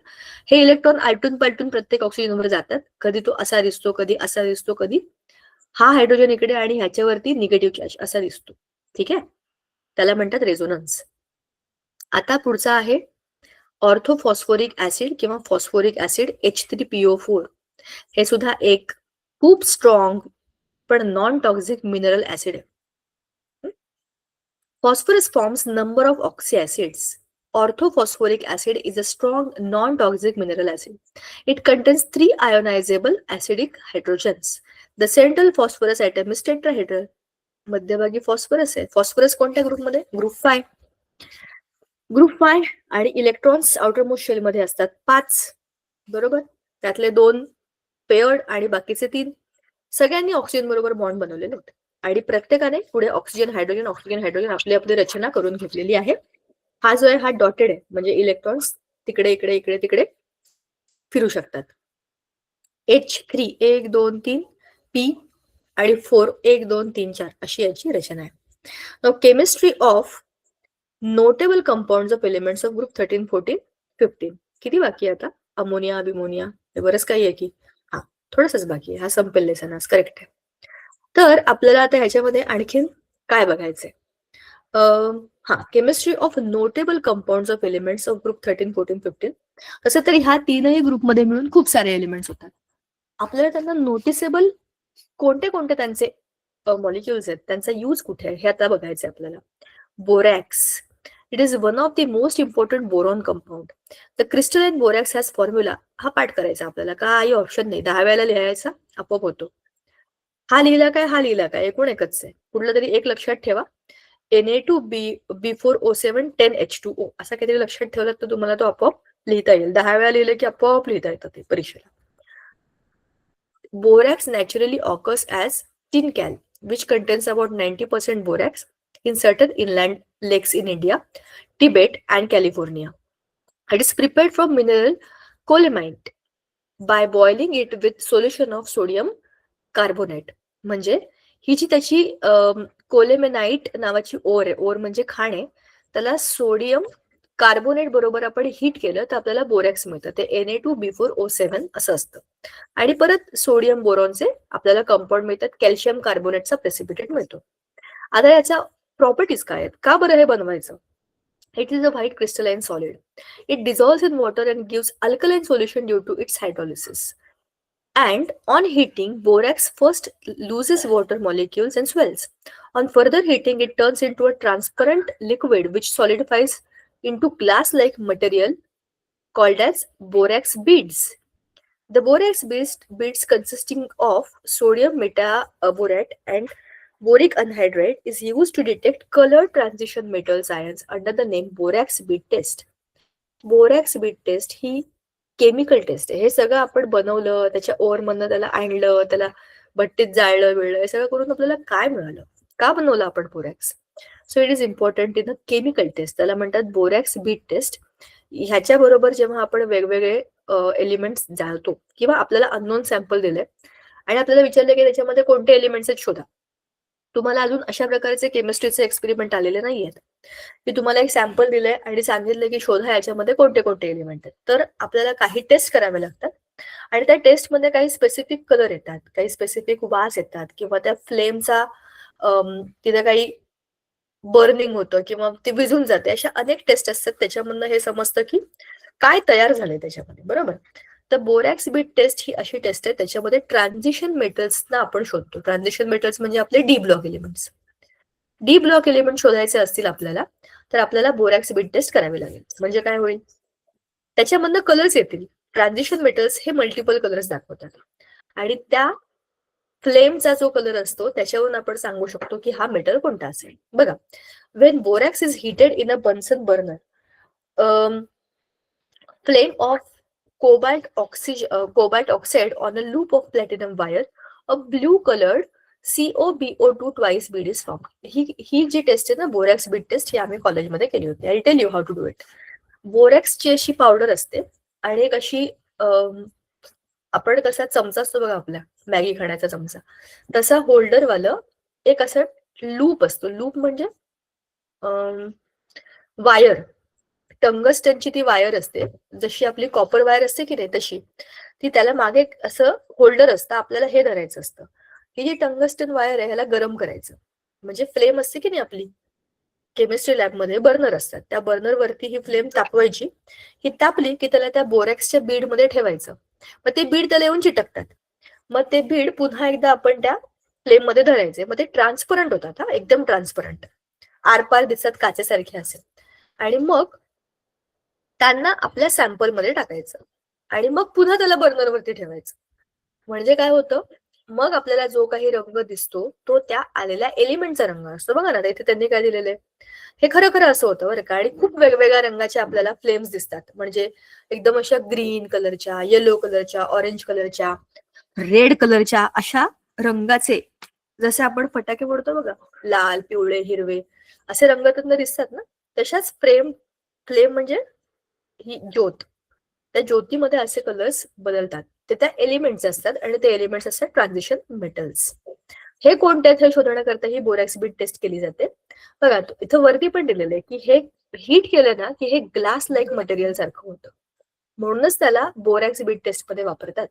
हे इलेक्ट्रॉन आलटून पालटून प्रत्येक ऑक्सिजनवर जातात. कधी तो असा दिसतो, कधी असा दिसतो, कधी हा हायड्रोजन इकडे आणि ह्याच्यावरती निगेटिव्ह चार्ज असा दिसतो. ठीक आहे, त्याला म्हणतात रेझोनन्स. आता पुढचा आहे ऑर्थोफॉस्फोरिक ऍसिड किंवा फॉस्फोरिक ऍसिड H3PO4. हे सुद्धा एक खूप स्ट्रॉंग पण नॉन टॉक्सिक मिनरल ऍसिड आहे. Phosphorus forms number of oxy acids. Orthophosphoric acid is a strong non-toxic mineral acid. It contains 3 ionizable acidic hydrogens. The central phosphorus atom is tetrahedral. मध्यभागी फॉस्फरस आहे. फॉस्फरस कोणत्या ग्रुपमध्ये? ग्रुप 5. ग्रुप 5 आणि इलेक्ट्रॉन्स आउटरमोस्ट शेल मध्ये असतात 5, बरोबर. त्यातले 2 पेयर्ड आणि बाकीचे 3 सगळ्यांनी ऑक्सिजन बरोबर बॉन्ड बनवलेले होते आणि प्रत्येकाने पुढे ऑक्सिजन हायड्रोजन ऑक्सिजन हायड्रोजन आपली आपली रचना करून घेतलेली आहे. हा जो आहे हा डॉटेड आहे, म्हणजे इलेक्ट्रॉन्स तिकडे इकडे इकडे तिकडे फिरू शकतात. H3 1 2 3 P आणि 4 1 2 3 4 अशी याची रचना आहे. Now chemistry of notable compounds of elements of group 13 14 15. किती बाकी आहे आता? अमोनिया बिमोनिया हे बरंच काही आहे की. हा थोडंसंच बाकी आहे. हा संपेल लेसन आज. करेक्ट आहे. तर आपल्याला आता ह्याच्यामध्ये आणखीन काय बघायचंय? हा chemistry of notable compounds of elements of group 13 14 15. तसं तर ह्या तीनही ग्रुपमध्ये मिळून खूप सारे एलिमेंट्स होतात. आपल्याला त्यांना नोटिसेबल कोणते कोणते त्यांचे मॉलिक्युल्स आहेत, त्यांचा यूज कुठे आहे हे आता बघायचं आपल्याला. Borax. It is one of the most important boron compound. The crystalline borax has formula. हा पाठ करायचा आपल्याला, काही ऑप्शन नाही, 10 वेळेला लिहायचा, आपोआप होतो. हा लिहिला काय, हा लिहिला काय, एकूण एकच आहे. कुठलं तरी एक लक्षात ठेवा. Na2B4O7 10H2O असा काहीतरी लक्षात ठेवलं तर तुम्हाला तो आपोआप लिहिता येईल. 10 वेळा लिहिलं की आपोआप लिहिता येतं ते परीक्षेला. Borax naturally occurs as tin can, which contains about 90% borax in certain inland lakes in India, Tibet, and California. It is prepared from mineral colemite by boiling it with solution of sodium carbonate. म्हणजे ही जी त्याची कोलेमेनाइट नावाची ओर आहे, ओर म्हणजे खाण आहे, त्याला सोडियम कार्बोनेट बरोबर आपण हीट केलं तर आपल्याला बोरॅक्स मिळतं. ते Na2B4O7 असं असतं. आणि परत सोडियम बोरॉनचे आपल्याला कंपाऊंड मिळतात. कॅल्शियम कार्बोनेटचा प्रेसिपिटेट मिळतो. आता याच्या प्रॉपर्टीज काय आहेत, का बरं हे बनवायचं? It is a white crystalline solid. It dissolves in water and gives alkaline solution due to its hydrolysis. And on heating, borax first loses water molecules and swells. On further heating, it turns into a transparent liquid which solidifies into glass-like material called as borax beads. The borax beads consisting of sodium metaborate and Boric anhydride is used to detect color transition metals ions under the name borax bead test. Borax bead test ही केमिकल टेस्ट आहे. हे सगळं आपण बनवलं, त्याच्या ओरमधनं त्याला आणलं, त्याला भट्टीत जाळलं बिळलं, हे सगळं करून आपल्याला काय मिळालं, का बनवलं आपण borax? So it is important in a chemical test. त्याला म्हणतात बोरॅक्स बीट टेस्ट. ह्याच्या बरोबर जेव्हा आपण वेगवेगळे एलिमेंट्स जाळतो किंवा आपल्याला अननोन सॅम्पल दिले आणि आपल्याला विचारलं की त्याच्यामध्ये कोणते एलिमेंट्स आहेत शोधा, तुम्हाला अजून अशा प्रकारचे केमिस्ट्रीचे एक्सपेरिमेंट आलेले नाहीयेत की तुम्हाला एक सॅम्पल दिलंय आणि सांगितलं की शोधा याच्यामध्ये कोणते कोणते एलिमेंट आहेत. तर आपल्याला काही टेस्ट करावे लागतात आणि त्या टेस्टमध्ये काही स्पेसिफिक कलर येतात, काही स्पेसिफिक वास येतात किंवा त्या फ्लेमचा तिथे काही बर्निंग होतं किंवा ती विझून जाते. अशा अनेक टेस्ट असतात, त्याच्यामधनं हे समजतं की काय तयार झालंय त्याच्यामध्ये. बरोबर. तर बोरॅक्स बीट टेस्ट ही अशी टेस्ट आहे त्याच्यामध्ये ट्रान्झिशन मेटल्सना आपण शोधतो. ट्रान्झिशन मेटल्स म्हणजे आपले D block elements. D block element शोधायचे असतील आपल्याला तर आपल्याला बोरॅक्स बीट टेस्ट करावी लागेल. म्हणजे काय होईल, त्याच्यामधनं कलर्स येतील. ट्रान्झिशन मेटल्स हे मल्टिपल कलर्स दाखवतात आणि त्या फ्लेमचा जो कलर असतो त्याच्यावरून आपण सांगू शकतो की हा मेटल कोणता असेल. बघा, when borax is heated in a Bunsen burner, flame of cobalt oxide on a loop of platinum wire, a blue colored COBO2 twice bead is formed. ही जी टेस्ट आहे ना, बोरॅक्स बीट टेस्ट, ही आम्ही कॉलेजमध्ये केली होती. I tell you how to do it. बोरॅक्सची अशी पावडर असते आणि एक अशी आपण कसा चमचा असतो बघा आपला मॅगी खाण्याचा चमचा, तसा होल्डरवालं एक असं लूप असतो. लूप म्हणजे वायर, टंगस्टनची ती वायर असते, जशी आपली कॉपर वायर असते की नाही तशी, ती त्याला मागे असं होल्डर असतं. आपल्याला हे धरायचं असतं. ही जी टंगस्टन वायर आहे ह्याला गरम करायचं. म्हणजे फ्लेम असते की नाही आपली केमिस्ट्री लॅबमध्ये बर्नर असतात, त्या बर्नरवरती ही फ्लेम तापवायची. ही तापली की त्याला त्या बोरॅक्सच्या बीडमध्ये ठेवायचं. मग ते बीड त्याला येऊन चिटकतात. मग ते बीड पुन्हा एकदा आपण त्या फ्लेम मध्ये धरायचे. मग ते ट्रान्सपरंट होतात, हा एकदम ट्रान्सपरंट, आरपार दिसत काचेसारखे असेल. आणि मग त्यांना आपल्या सॅम्पलमध्ये टाकायचं आणि मग पुन्हा त्याला बर्नरवरती ठेवायचं. म्हणजे काय होतं, मग आपल्याला जो काही रंग दिसतो तो त्या आलेल्या एलिमेंटचा रंग असतो. बघा ना, इथे त्यांनी काय दिलेलं आहे, हे खरं खरं असं होतं बरं का. आणि खूप वेगवेगळ्या रंगाच्या आपल्याला फ्लेम्स दिसतात. म्हणजे एकदम अशा ग्रीन कलरच्या, येलो कलरच्या, ऑरेंज कलरच्या, रेड कलरच्या, अशा रंगाचे, जसे आपण फटाके फोडतो बघा, लाल, पिवळे, हिरवे असे रंग त्यांना दिसतात ना, तशाच फ्लेम म्हणजे ही ज्योत, त्या ज्योतीमध्ये असे कलर्स बदलतात. ते त्या एलिमेंट्स असतात आणि ते एलिमेंट्स असतात ट्रान्झिशन मेटल्स. हे कोणते हे शोधण्याकरता ही बोरॅक्स बीट टेस्ट केली जाते. बघा, इथं वरती पण दिलेलं आहे की हे हीट केलं ना की हे ग्लास लाईक मटेरियल सारखं होतं, म्हणूनच त्याला बोरॅक्स बीट टेस्ट मध्ये वापरतात.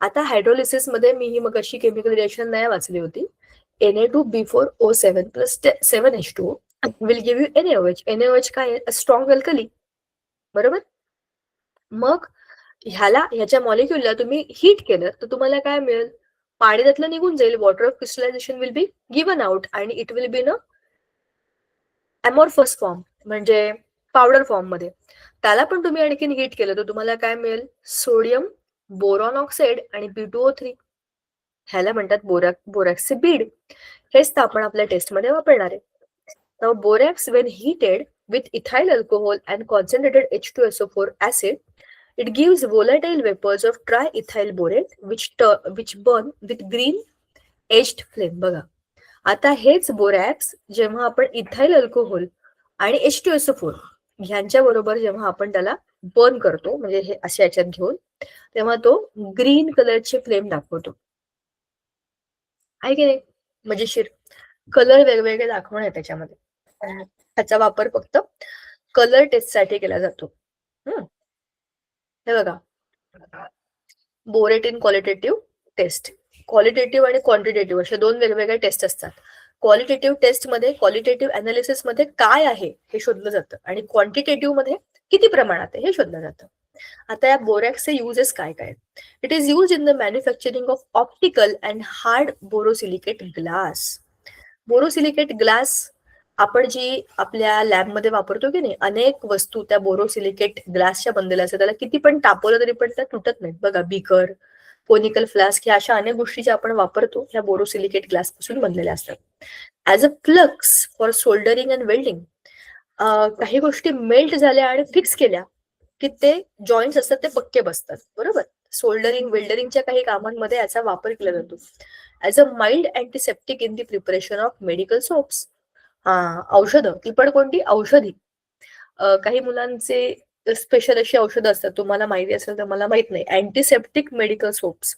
आता हायड्रोलिसिस मध्ये मी ही मग अशी केमिकल रिएक्शन नाही वाचली होती. Na2B4O7 plus 7H2 will give you NaOH. NaOH काय आहे, स्ट्रॉंग अल्कली. बरोबर. मग ह्याच्या मॉलिक्युलला तुम्ही हीट केलं तर तुम्हाला काय मिळेल, पाणी त्यातलं निघून जाईल. Water of crystallization will be given out आणि it will be an amorphous form, म्हणजे पावडर फॉर्म मध्ये. त्याला पण तुम्ही आणखीन हीट केलं तर तुम्हाला काय मिळेल, सोडियम बोरॉन ऑक्साईड आणि B2O3. ह्याला म्हणतात बोरॅक्सचे बीड. हेच तर आपण आपल्या टेस्टमध्ये वापरणार आहे. Now borax when heated with ethyl alcohol and concentrated H2SO4 acid, it gives volatile vapors of triethyl borate which burn with green edged flame. बघा, आता हेच बोरॅक्स जेव्हा आपण इथाइल अल्कोहोल आणि H2SO4 ह्यांच्या बरोबर जेव्हा आपण त्याला बर्न करतो, म्हणजे हे अशा याच्यात घेऊन, तेव्हा तो ग्रीन कलरचे फ्लेम दाखवतो. आहे की नाही मजेशीर. कलर वेगवेगळे दाखवणं आहे त्याच्यामध्ये. त्याचा वापर फक्त कलर टेस्ट साठी केला जातो. हे बघा, borate in qualitative test. Qualitative आणि क्वांटिटेटिव्ह अशा दोन वेगवेगळ्या टेस्ट असतात. क्वालिटेटिव्ह टेस्ट मध्ये, क्वालिटेटिव्ह अनालिसिस मध्ये काय आहे हे शोधलं जातं आणि क्वांटिटेटिव्ह मध्ये किती प्रमाणात आहे हे शोधलं जातं. आता या बोरॅक्सचे युजेस काय काय? It is use in the manufacturing of optical and hard borosilicate glass. Borosilicate glass आपण जी आपल्या लॅबमध्ये वापरतो की नाही, अनेक वस्तू त्या बोरोसिलिकेट ग्लासच्या बनलेल्या असतात. त्याला किती पण तापवलं तरी पण त्या तुटत नाहीत. बघा, बीकर, कोनिकल फ्लास्क ह्या अशा अनेक गोष्टी ज्या आपण वापरतो ह्या बोरोसिलिकेट ग्लास पासून बनलेल्या असतात. As a flux for soldering and welding. काही गोष्टी मेल्ट झाल्या आणि फिक्स केल्या की ते जॉईंट्स असतात ते पक्के बसतात, बरोबर. सोल्डरिंग वेल्डरिंगच्या काही कामांमध्ये याचा वापर केला जातो. As a mild antiseptic in the preparation of medical soaps. औषधं, ती पण कोणती औषधी. काही मुलांचे स्पेशल अशी औषधं असतात, तुम्हाला माहिती असेल तर मला माहित नाही. अँटीसेप्टिक मेडिकल सोप्स,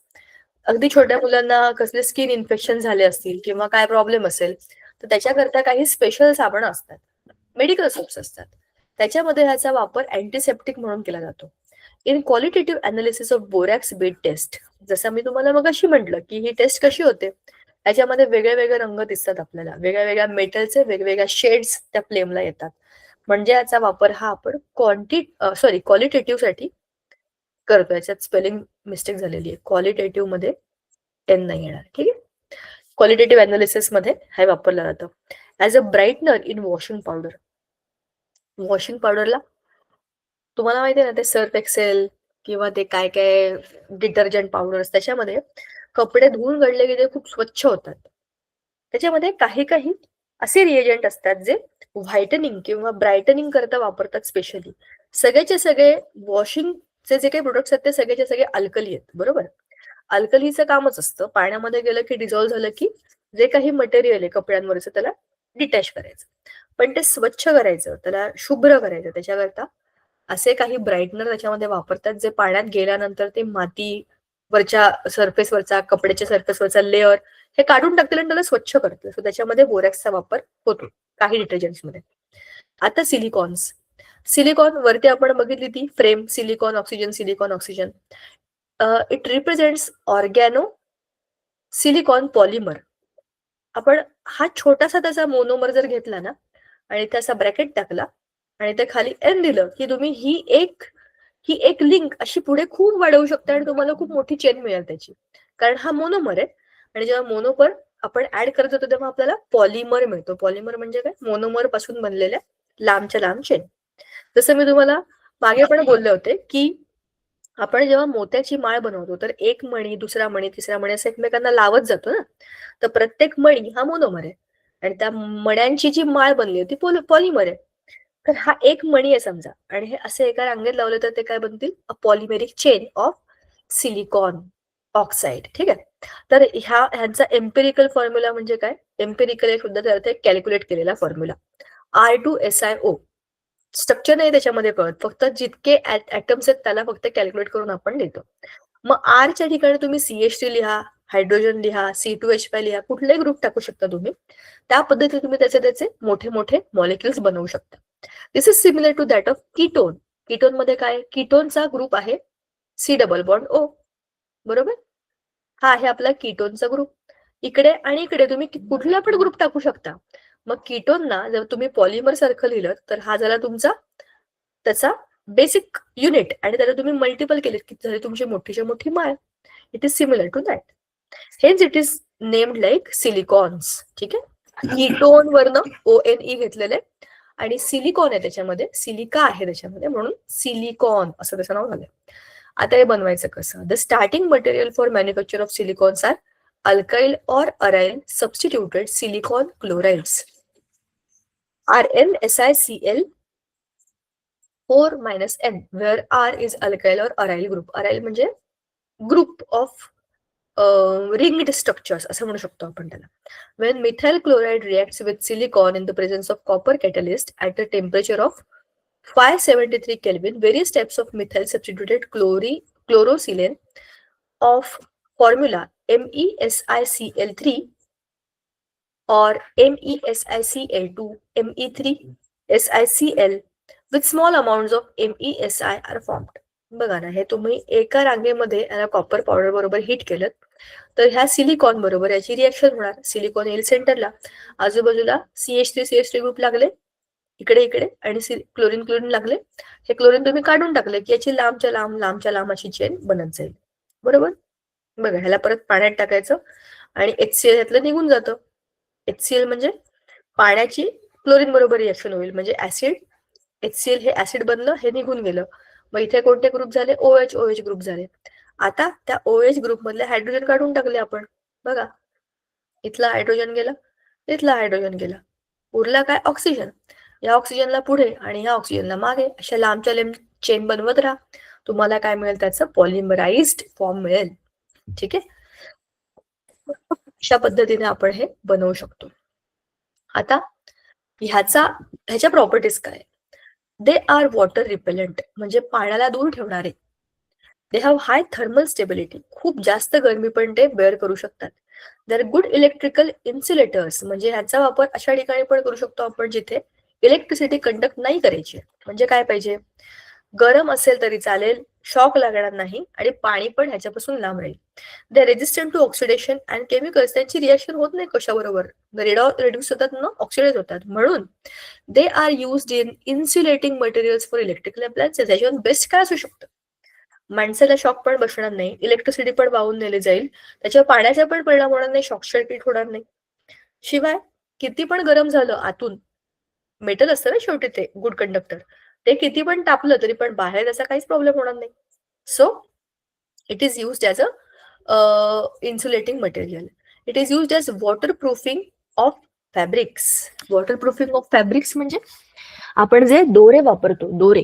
अगदी छोट्या मुलांना कसले स्किन इन्फेक्शन झाले असतील किंवा काय प्रॉब्लेम असेल तर त्याच्याकरता काही स्पेशल साबण असतात, मेडिकल सोप्स असतात, त्याच्यामध्ये ह्याचा वापर अँटीसेप्टिक म्हणून केला जातो. In qualitative analysis of borax bead test, जसं मी तुम्हाला मग अशी म्हटलं की ही टेस्ट कशी होते, त्याच्यामध्ये वेगळे वेगळे रंग दिसतात आपल्याला, वेगळ्या वेगळ्या मेटलचे वेगवेगळ्या शेड्स त्या फ्लेमला येतात. म्हणजे याचा वापर हा आपण क्वालिटेटिव्ह साठी करतो. याच्यात स्पेलिंग मिस्टेक झालेली आहे, क्वालिटेटिव्ह मध्ये एन नाही येणार, ठीक आहे. क्वालिटेटिव्ह अनालिसिस मध्ये हे वापरलं जातं. As a brightener in washing powder. Washing पावडरला तुम्हाला माहिती आहे ना, ते सर्फ एक्सेल किंवा ते काय काय डिटर्जंट पावडर्स, त्याच्यामध्ये कपडे धुवून घडले की ते खूप स्वच्छ होतात. त्याच्यामध्ये काही काही असे रिएजंट असतात जे व्हाईटनिंग किंवा ब्राईटनिंग करता वापरतात स्पेशली. सगळेचे सगळे वॉशिंगचे जे काही प्रोडक्ट्स आहेत ते सगळेचे सगळे अल्कली आहेत, बरोबर. अल्कलीचं कामच असतं पाण्यामध्ये गेलं की डिझॉल्व्ह झालं की जे काही मटेरियल आहे कपड्यांवरचं त्याला डिटॅच करायचं, पण ते स्वच्छ करायचं, त्याला शुभ्र करायचं, त्याच्याकरता असे काही ब्राईटनर त्याच्यामध्ये वापरतात जे पाण्यात गेल्यानंतर ते माती वरच्या सरफेसवरचा, कपड्याच्या सरफेसवरचा लेअर हे काढून टाकतील आणि त्याला स्वच्छ करतील. सो त्याच्यामध्ये बोरॅक्सचा वापर होतो काही डिटर्जंट्समध्ये. आता सिलिकॉन्स. सिलिकॉन वरती आपण बघितली ती frame, silicon oxygen, silicon oxygen. It represents organo silicon polymer. आपण हा छोटासा त्याचा मोनोमर जर घेतला ना आणि त्याचा ब्रॅकेट टाकला आणि ते खाली एन दिलं की तुम्ही ही एक लिंक अशी पुढे खूप वाढवू शकता आणि तुम्हाला खूप मोठी चेन मिळेल त्याची, कारण हा मोनोमर आहे. आणि जेव्हा मोनोमर आपण ऍड करत होतो तेव्हा आपल्याला पॉलिमर मिळतो. पॉलिमर म्हणजे काय, मोनोमर पासून बनलेल्या लांबच्या लांब चेन. जसं मी तुम्हाला मागे पण बोलले होते की आपण जेव्हा मोत्याची माळ बनवतो तर एक मणी, दुसरा मणी, तिसरा मणी असं एकमेकांना लावत जातो ना, तर प्रत्येक मणी हा मोनोमर आहे आणि त्या मण्यांची जी माळ बनली होती पॉलिमर आहे. तर हा एक मणी आहे समजा आणि हे असे एका रांगेत लावले तर ते काय बनतील, अ polymeric chain of silicon oxide, ठीक आहे. तर ह्यांचा एम्पिरिकल फॉर्म्युला म्हणजे काय, एम्पिरिकल एक शब्दाचा अर्थ आहे कॅल्क्युलेट केलेला फॉर्म्युला. R2SiO. स्ट्रक्चर नाही त्याच्यामध्ये कळत, फक्त जितके ऍटम्स आहेत त्याला फक्त कॅल्क्युलेट करून आपण देतो. मग आरच्या ठिकाणी तुम्ही CH3 लिहा, हायड्रोजन लिहा, C2H5 लिहा, कुठलाही ग्रुप टाकू शकता तुम्ही. त्या पद्धतीने तुम्ही त्याचे मोठे मोठे मॉलिक्युल्स बनवू शकता. This is similar to that of ketone. Ketone मध्ये काय, कीटोनचा ग्रुप आहे C++O, बरोबर. हा आहे आपला कीटोनचा ग्रुप. इकडे आणि इकडे तुम्ही कुठला पण ग्रुप टाकू शकता. मग कीटोनना जर तुम्ही पॉलिमर सारखं लिहिलं तर हा झाला तुमचा त्याचा बेसिक युनिट आणि त्याला तुम्ही मल्टिपल केले की झाली तुमची मोठीच्या मोठी माळ. It is similar to that. हेच it is named like silicones, ठीक आहे. कीटोन वरनं ONE घेतलेले आणि सिलिकॉन आहे त्याच्यामध्ये, सिलिका आहे त्याच्यामध्ये, म्हणून सिलिकॉन असं त्याचं नाव झालंय. आता हे बनवायचं कसं. The starting material for manufacture of silicones are alkyl or aryl substituted silicon chlorides, RnSiCl 4-N, where R is alkyl or aryl group. Aryl म्हणजे ग्रुप ऑफ रिंग्ड स्ट्रक्चर्स असं म्हणू शकतो आपण त्याला. When methyl chloride reacts with silicon in the presence of copper catalyst at a temperature of 573 Kelvin, various types of methyl substituted chlorosilane of formula MEsicl3 or MEsicl2, Me3SiCl with small amounts of MESI are formed. बघा ना, हे तुम्ही एका रांगेमध्ये याला कॉपर पावडर बरोबर हिट केलं तर ह्या सिलिकॉन बरोबर याची रिएक्शन होणार. सिलिकॉन येईल सेंटरला, आजूबाजूला CH3 ग्रुप लागले इकडे इकडे आणि क्लोरीन लागले. हे क्लोरीन तुम्ही काढून टाकले की याची लांबच्या लांब अशी चेन बनत जाईल, बरोबर. बघा, ह्याला परत पाण्यात टाकायचं आणि HCl ह्यातलं निघून जातं. HCl म्हणजे पाण्याची क्लोरीन बरोबर रिएक्शन होईल म्हणजे ऍसिड. HCl हे ऍसिड बनलं, हे निघून गेलं. मग इथे कोणते ग्रुप झाले, OH ग्रुप झाले. आता त्या OH ग्रुप मधले हायड्रोजन काढून टाकले आपण. बघा, इथला हायड्रोजन गेला, तिथला हायड्रोजन गेला. उरला काय? ऑक्सिजन. या ऑक्सिजनला पुढे आणि या ऑक्सिजनला मागे अशा लांबच्या लांब चेन बनवत राहा. तुम्हाला काय मिळेल? त्याचं पॉलिमराइज्ड फॉर्म मिळेल. ठीक आहे. अशा पद्धतीने आपण हे बनवू शकतो. आता ह्याच्या प्रॉपर्टीज काय? दे आर वॉटर रिपेलंट, म्हणजे पाण्याला दूर ठेवणारे. They have high thermal stability, खूप जास्त गरमी पण ते बेअर करू शकतात. They are good electrical insulators, म्हणजे ह्याचा वापर अशा ठिकाणी पण करू शकतो आपण जिथे इलेक्ट्रिसिटी कंडक्ट नाही करायची. म्हणजे काय पाहिजे? गरम असेल तरी चालेल, शॉक लागणार नाही आणि पाणी पण ह्याच्यापासून लांब राहील. They resistant to oxidation and chemicals, त्यांची रिएक्शन होत नाही कशाबरोबर, रेड्यूस होतात ना, ऑक्सिडाइज होतात. म्हणून they are used in insulating materials for electrical appliances. याच्यावर बेस्ट काय असू शकतं? माणसाला शॉक पण बसणार नाही, इलेक्ट्रिसिटी पण वाहून नेली जाईल, त्याच्यावर पाण्याचा पण परिणाम होणार नाही, शॉर्ट सर्किट होणार नाही. शिवाय किती पण गरम झालं आतून, मेटल असतं ना शेवटी ते गुड कंडक्टर, ते किती पण तापलं तरी पण बाहेर त्याचा काहीच प्रॉब्लेम होणार नाही. So it is used as a insulating material. It is used as water proofing of fabrics. Water proofing of fabrics म्हणजे आपण जे दोरे वापरतो, दोरे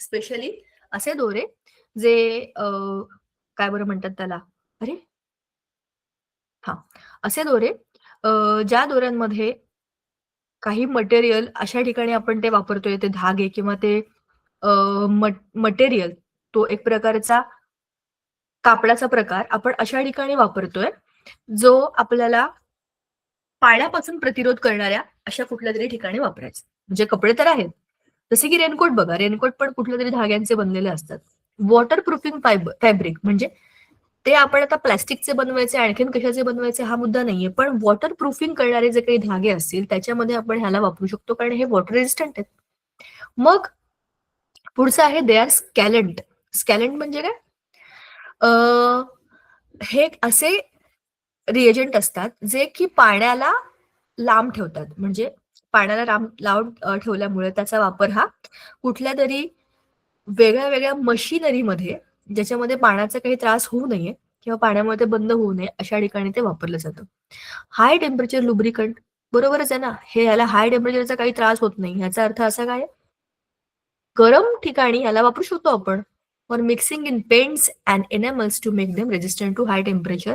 स्पेशली असे दोरे जे काय बरं म्हणतात त्याला, अरे हा, असे दोरे ज्या दोऱ्यांमध्ये काही मटेरियल अशा ठिकाणी आपण ते वापरतोय, ते धागे किंवा ते मटेरियल, तो एक प्रकारचा कापडाचा प्रकार आपण अशा ठिकाणी वापरतोय जो आपल्याला पाण्यापासून प्रतिरोध करणाऱ्या अशा कुठल्या तरी ठिकाणी वापरायचं. म्हणजे कपडे तर आहेत, जसे की रेनकोट बघा, रेनकोट पण कुठल्या तरी धाग्यांचे बनलेले असतात. वॉटर प्रूफिंग फॅब्रिक म्हणजे ते आपण आता प्लास्टिकचे बनवायचे, आणखीन कशाचे बनवायचे हा मुद्दा नाहीये, पण वॉटर प्रूफिंग करणारे जे काही धागे असतील त्याच्यामध्ये आपण ह्याला वापरू शकतो, कारण हे वॉटर रेजिस्टंट आहेत. मग पुढचं आहे दे आर स्कॅलंट. स्कॅलंट म्हणजे काय? हे असे रिएजंट असतात जे की पाण्याला लांब ठेवतात. म्हणजे पाण्याला लांब ठेवल्यामुळे त्याचा वापर हा कुठल्या तरी वेगळ्या वेगळ्या मशिनरीमध्ये, ज्याच्यामध्ये पाण्याचा काही त्रास होऊ नये किंवा पाण्यामध्ये बंद होऊ नये अशा ठिकाणी ते वापरलं जातं. हाय टेम्परेचर लुब्रिकंट, बरोबरच आहे ना, हे याला हाय टेम्परेचरचा काही त्रास होत नाही. याचा अर्थ असा काय? गरम ठिकाणी याला वापरू शकतो आपण. For mixing in paints and enamels to make them resistant to high temperature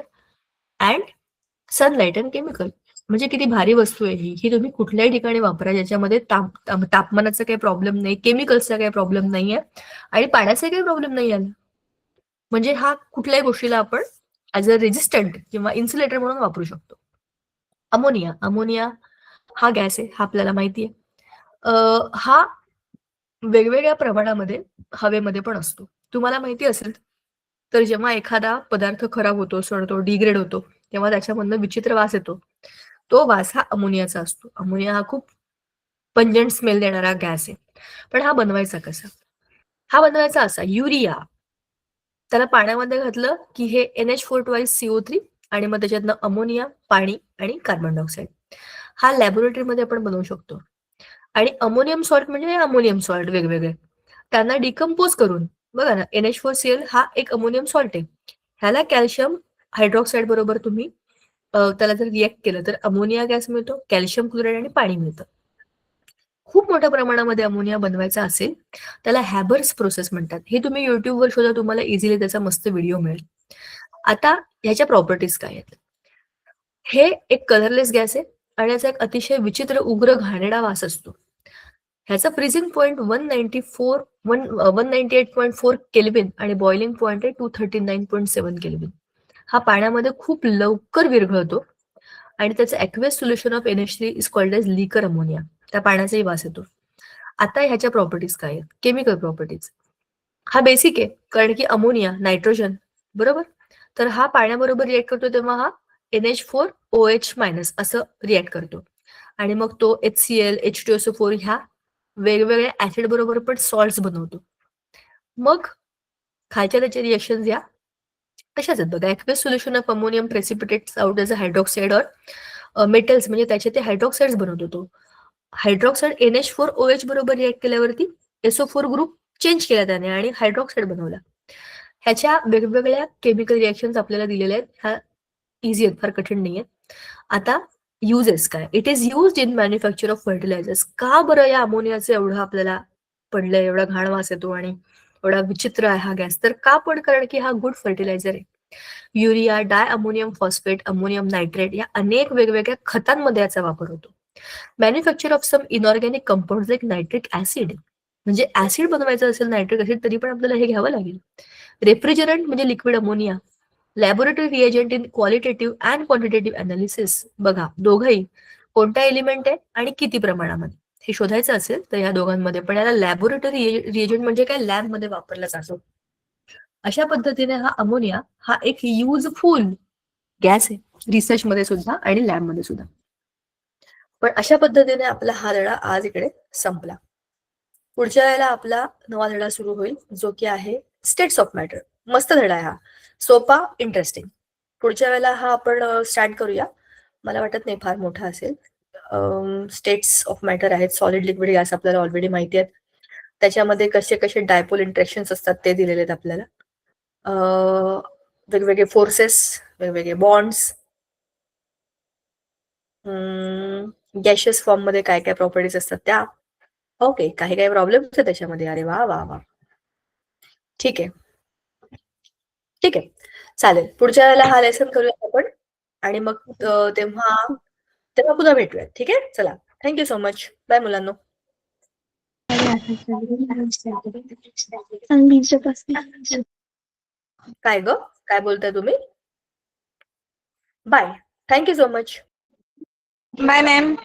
and sunlight and chemical. म्हणजे किती भारी वस्तू आहे ही तुम्ही कुठल्याही ठिकाणी वापरा, ज्याच्यामध्ये तापमानाचा काही प्रॉब्लेम नाही, केमिकल्सचा काही प्रॉब्लेम नाहीये आणि पाण्याचा काही प्रॉब्लेम नाही आला. म्हणजे हा कुठल्याही गोष्टीला आपण ऍज अ रेजिस्टंट किंवा इन्सुलेटर म्हणून वापरू शकतो. अमोनिया. अमोनिया हा गॅस आहे, हा आपल्याला माहिती आहे. हा वेगवेगळ्या प्रमाणामध्ये हवेमध्ये पण असतो. तुम्हाला माहिती असेल तर जेव्हा एखादा पदार्थ खराब होतो, सडतो, डिग्रेड होतो, तेव्हा त्याच्यामधनं विचित्र वास येतो. तो वास हा अमोनियाचा असतो. अमोनिया हा खूप पंजंट स्मेल देणारा गॅस आहे. पण हा बनवायचा कसा? हा बनवायचा असा, युरिया त्याला पाण्यामध्ये घातलं की हे NH4 ट्वाइस CO3 आणि मग त्याच्यातनं अमोनिया, पाणी आणि कार्बन डायऑक्साईड. हा लॅबोरेटरीमध्ये आपण बनवू शकतो. आणि अमोनियम सॉल्ट म्हणजे अमोनियम सॉल्ट वेगवेगळे, त्यांना डिकम्पोज करून बघा ना, NH4Cl हा एक अमोनियम सॉल्ट आहे. ह्याला कॅल्शियम हायड्रॉक्साईड बरोबर तुम्ही त्याला जर रिएक्ट केलं तर अमोनिया गॅस मिळतो, कॅल्शियम क्लोराईड आणि पाणी मिळतं. खूप मोठ्या प्रमाणामध्ये अमोनिया बनवायचा असेल त्याला हॅबर्स प्रोसेस म्हणतात. हे तुम्ही युट्यूबवर शोधा, तुम्हाला इझिली त्याचा मस्त व्हिडिओ मिळेल. आता ह्याच्या प्रॉपर्टीज काय आहेत? हे एक कलरलेस गॅस आहे आणि याचा एक अतिशय विचित्र उग्र घाणेरडा वास असतो. ह्याचा फ्रीजिंग पॉइंट 198.4 केल्विन आणि बॉइलिंग पॉइंट आहे 239.7 केल्विन. हा पाण्यामध्ये खूप लवकर विरघळतो आणि त्याचं aqueous solution of NH3 is called as liquor ammonia. त्या पाण्याचाही वास येतो. आता ह्याच्या प्रॉपर्टीज काय आहेत? Chemical properties. हा बेसिक आहे, कारण की अमोनिया, नायट्रोजन, बरोबर, तर हा पाण्याबरोबर रिएक्ट करतो तेव्हा हा NH4OH- असं रिएक्ट करतो आणि मग तो HCl, H2SO4 ह्या वेगवेगळ्या ऍसिड बरोबर पण सॉल्ट्स बनवतो. मग खालच्या त्याच्या रिएक्शन या तशाच आहेत बघा. Aqueous solution of ammonium precipitates out as a hydroxide or metals, म्हणजे त्याचे ते हायड्रॉक्साईड्स बनवतो. तो हायड्रॉक्साईड NH4OH बरोबर रिएक्ट केल्यावरती SO4 ग्रुप चेंज केला त्याने आणि हायड्रॉक्साईड बनवला. ह्याच्या वेगवेगळ्या केमिकल रिएक्शन्स आपल्याला दिलेल्या आहेत. ह्या इझी आहेत, फार कठीण नाहीये. आता युजेस काय? It is used in manufacture of fertilizers. का बरं या अमोनियाचं एवढं आपल्याला पडलंय, एवढा घाण वास येतो आणि एवढा विचित्र आहे हा गॅस? तर का पण? कारण की हा गुड फर्टिलायझर आहे. Urea, di ammonium phosphate, ammonium nitrate या अनेक वेगवेगळ्या खतांमध्ये याचा वापर होतो. Manufacture of some inorganic compound like nitric acid, म्हणजे ऍसिड बनवायचं असेल नायट्रिक ऍसिड तरी पण आपल्याला हे घ्यावं लागेल. रेफ्रिजरंट म्हणजे liquid ammonia. Laboratory reagent in qualitative and quantitative analysis. बघा दोघंही कोणता एलिमेंट आहे आणि किती प्रमाणामध्ये हे शोधायचं असेल तर या दोघांमध्ये, पण याला लॅबोरेटरी रिएजंट म्हणजे काय, लॅबमध्ये वापरला जातो. अशा पद्धतीने हा अमोनिया हा एक युजफुल गॅस आहे रिसर्चमध्ये सुद्धा आणि लॅबमध्ये सुद्धा. पण अशा पद्धतीने आपला हा धडा आज इकडे संपला. पुढच्या वेळेला आपला नवा धडा सुरू होईल, जो की आहे स्टेट्स ऑफ मॅटर. मस्त धडा आहे हा, सोपा, इंटरेस्टिंग. पुढच्या वेळेला हा आपण स्टार्ट करूया. मला वाटत नाही फार मोठा असेल. स्टेट्स ऑफ मॅटर आहेत. सॉलिड, लिक्विड, गॅस आपल्याला ऑलरेडी माहिती आहेत. त्याच्यामध्ये कसे कसे डायपोल इंटरॅक्शन्स असतात ते दिलेले आहेत आपल्याला. वेगवेगळे फोर्सेस, वेगवेगळे बॉन्ड्स, गॅशियस फॉर्म मध्ये काय काय प्रॉपर्टीज असतात त्या. ओके, काही काही प्रॉब्लेम्स आहे त्याच्यामध्ये. अरे वा वा वा, ठीक आहे ठीक आहे, चालेल. पुढच्या वेळेला हा लेसन करूया आपण आणि मग तेव्हा तेव्हा पुन्हा भेटूया. ठीक आहे, चला, थँक्यू सो मच. बाय मुलांनो. काय ग, काय बोलताय तुम्ही? Bye, thank you so much. Bye ma'am.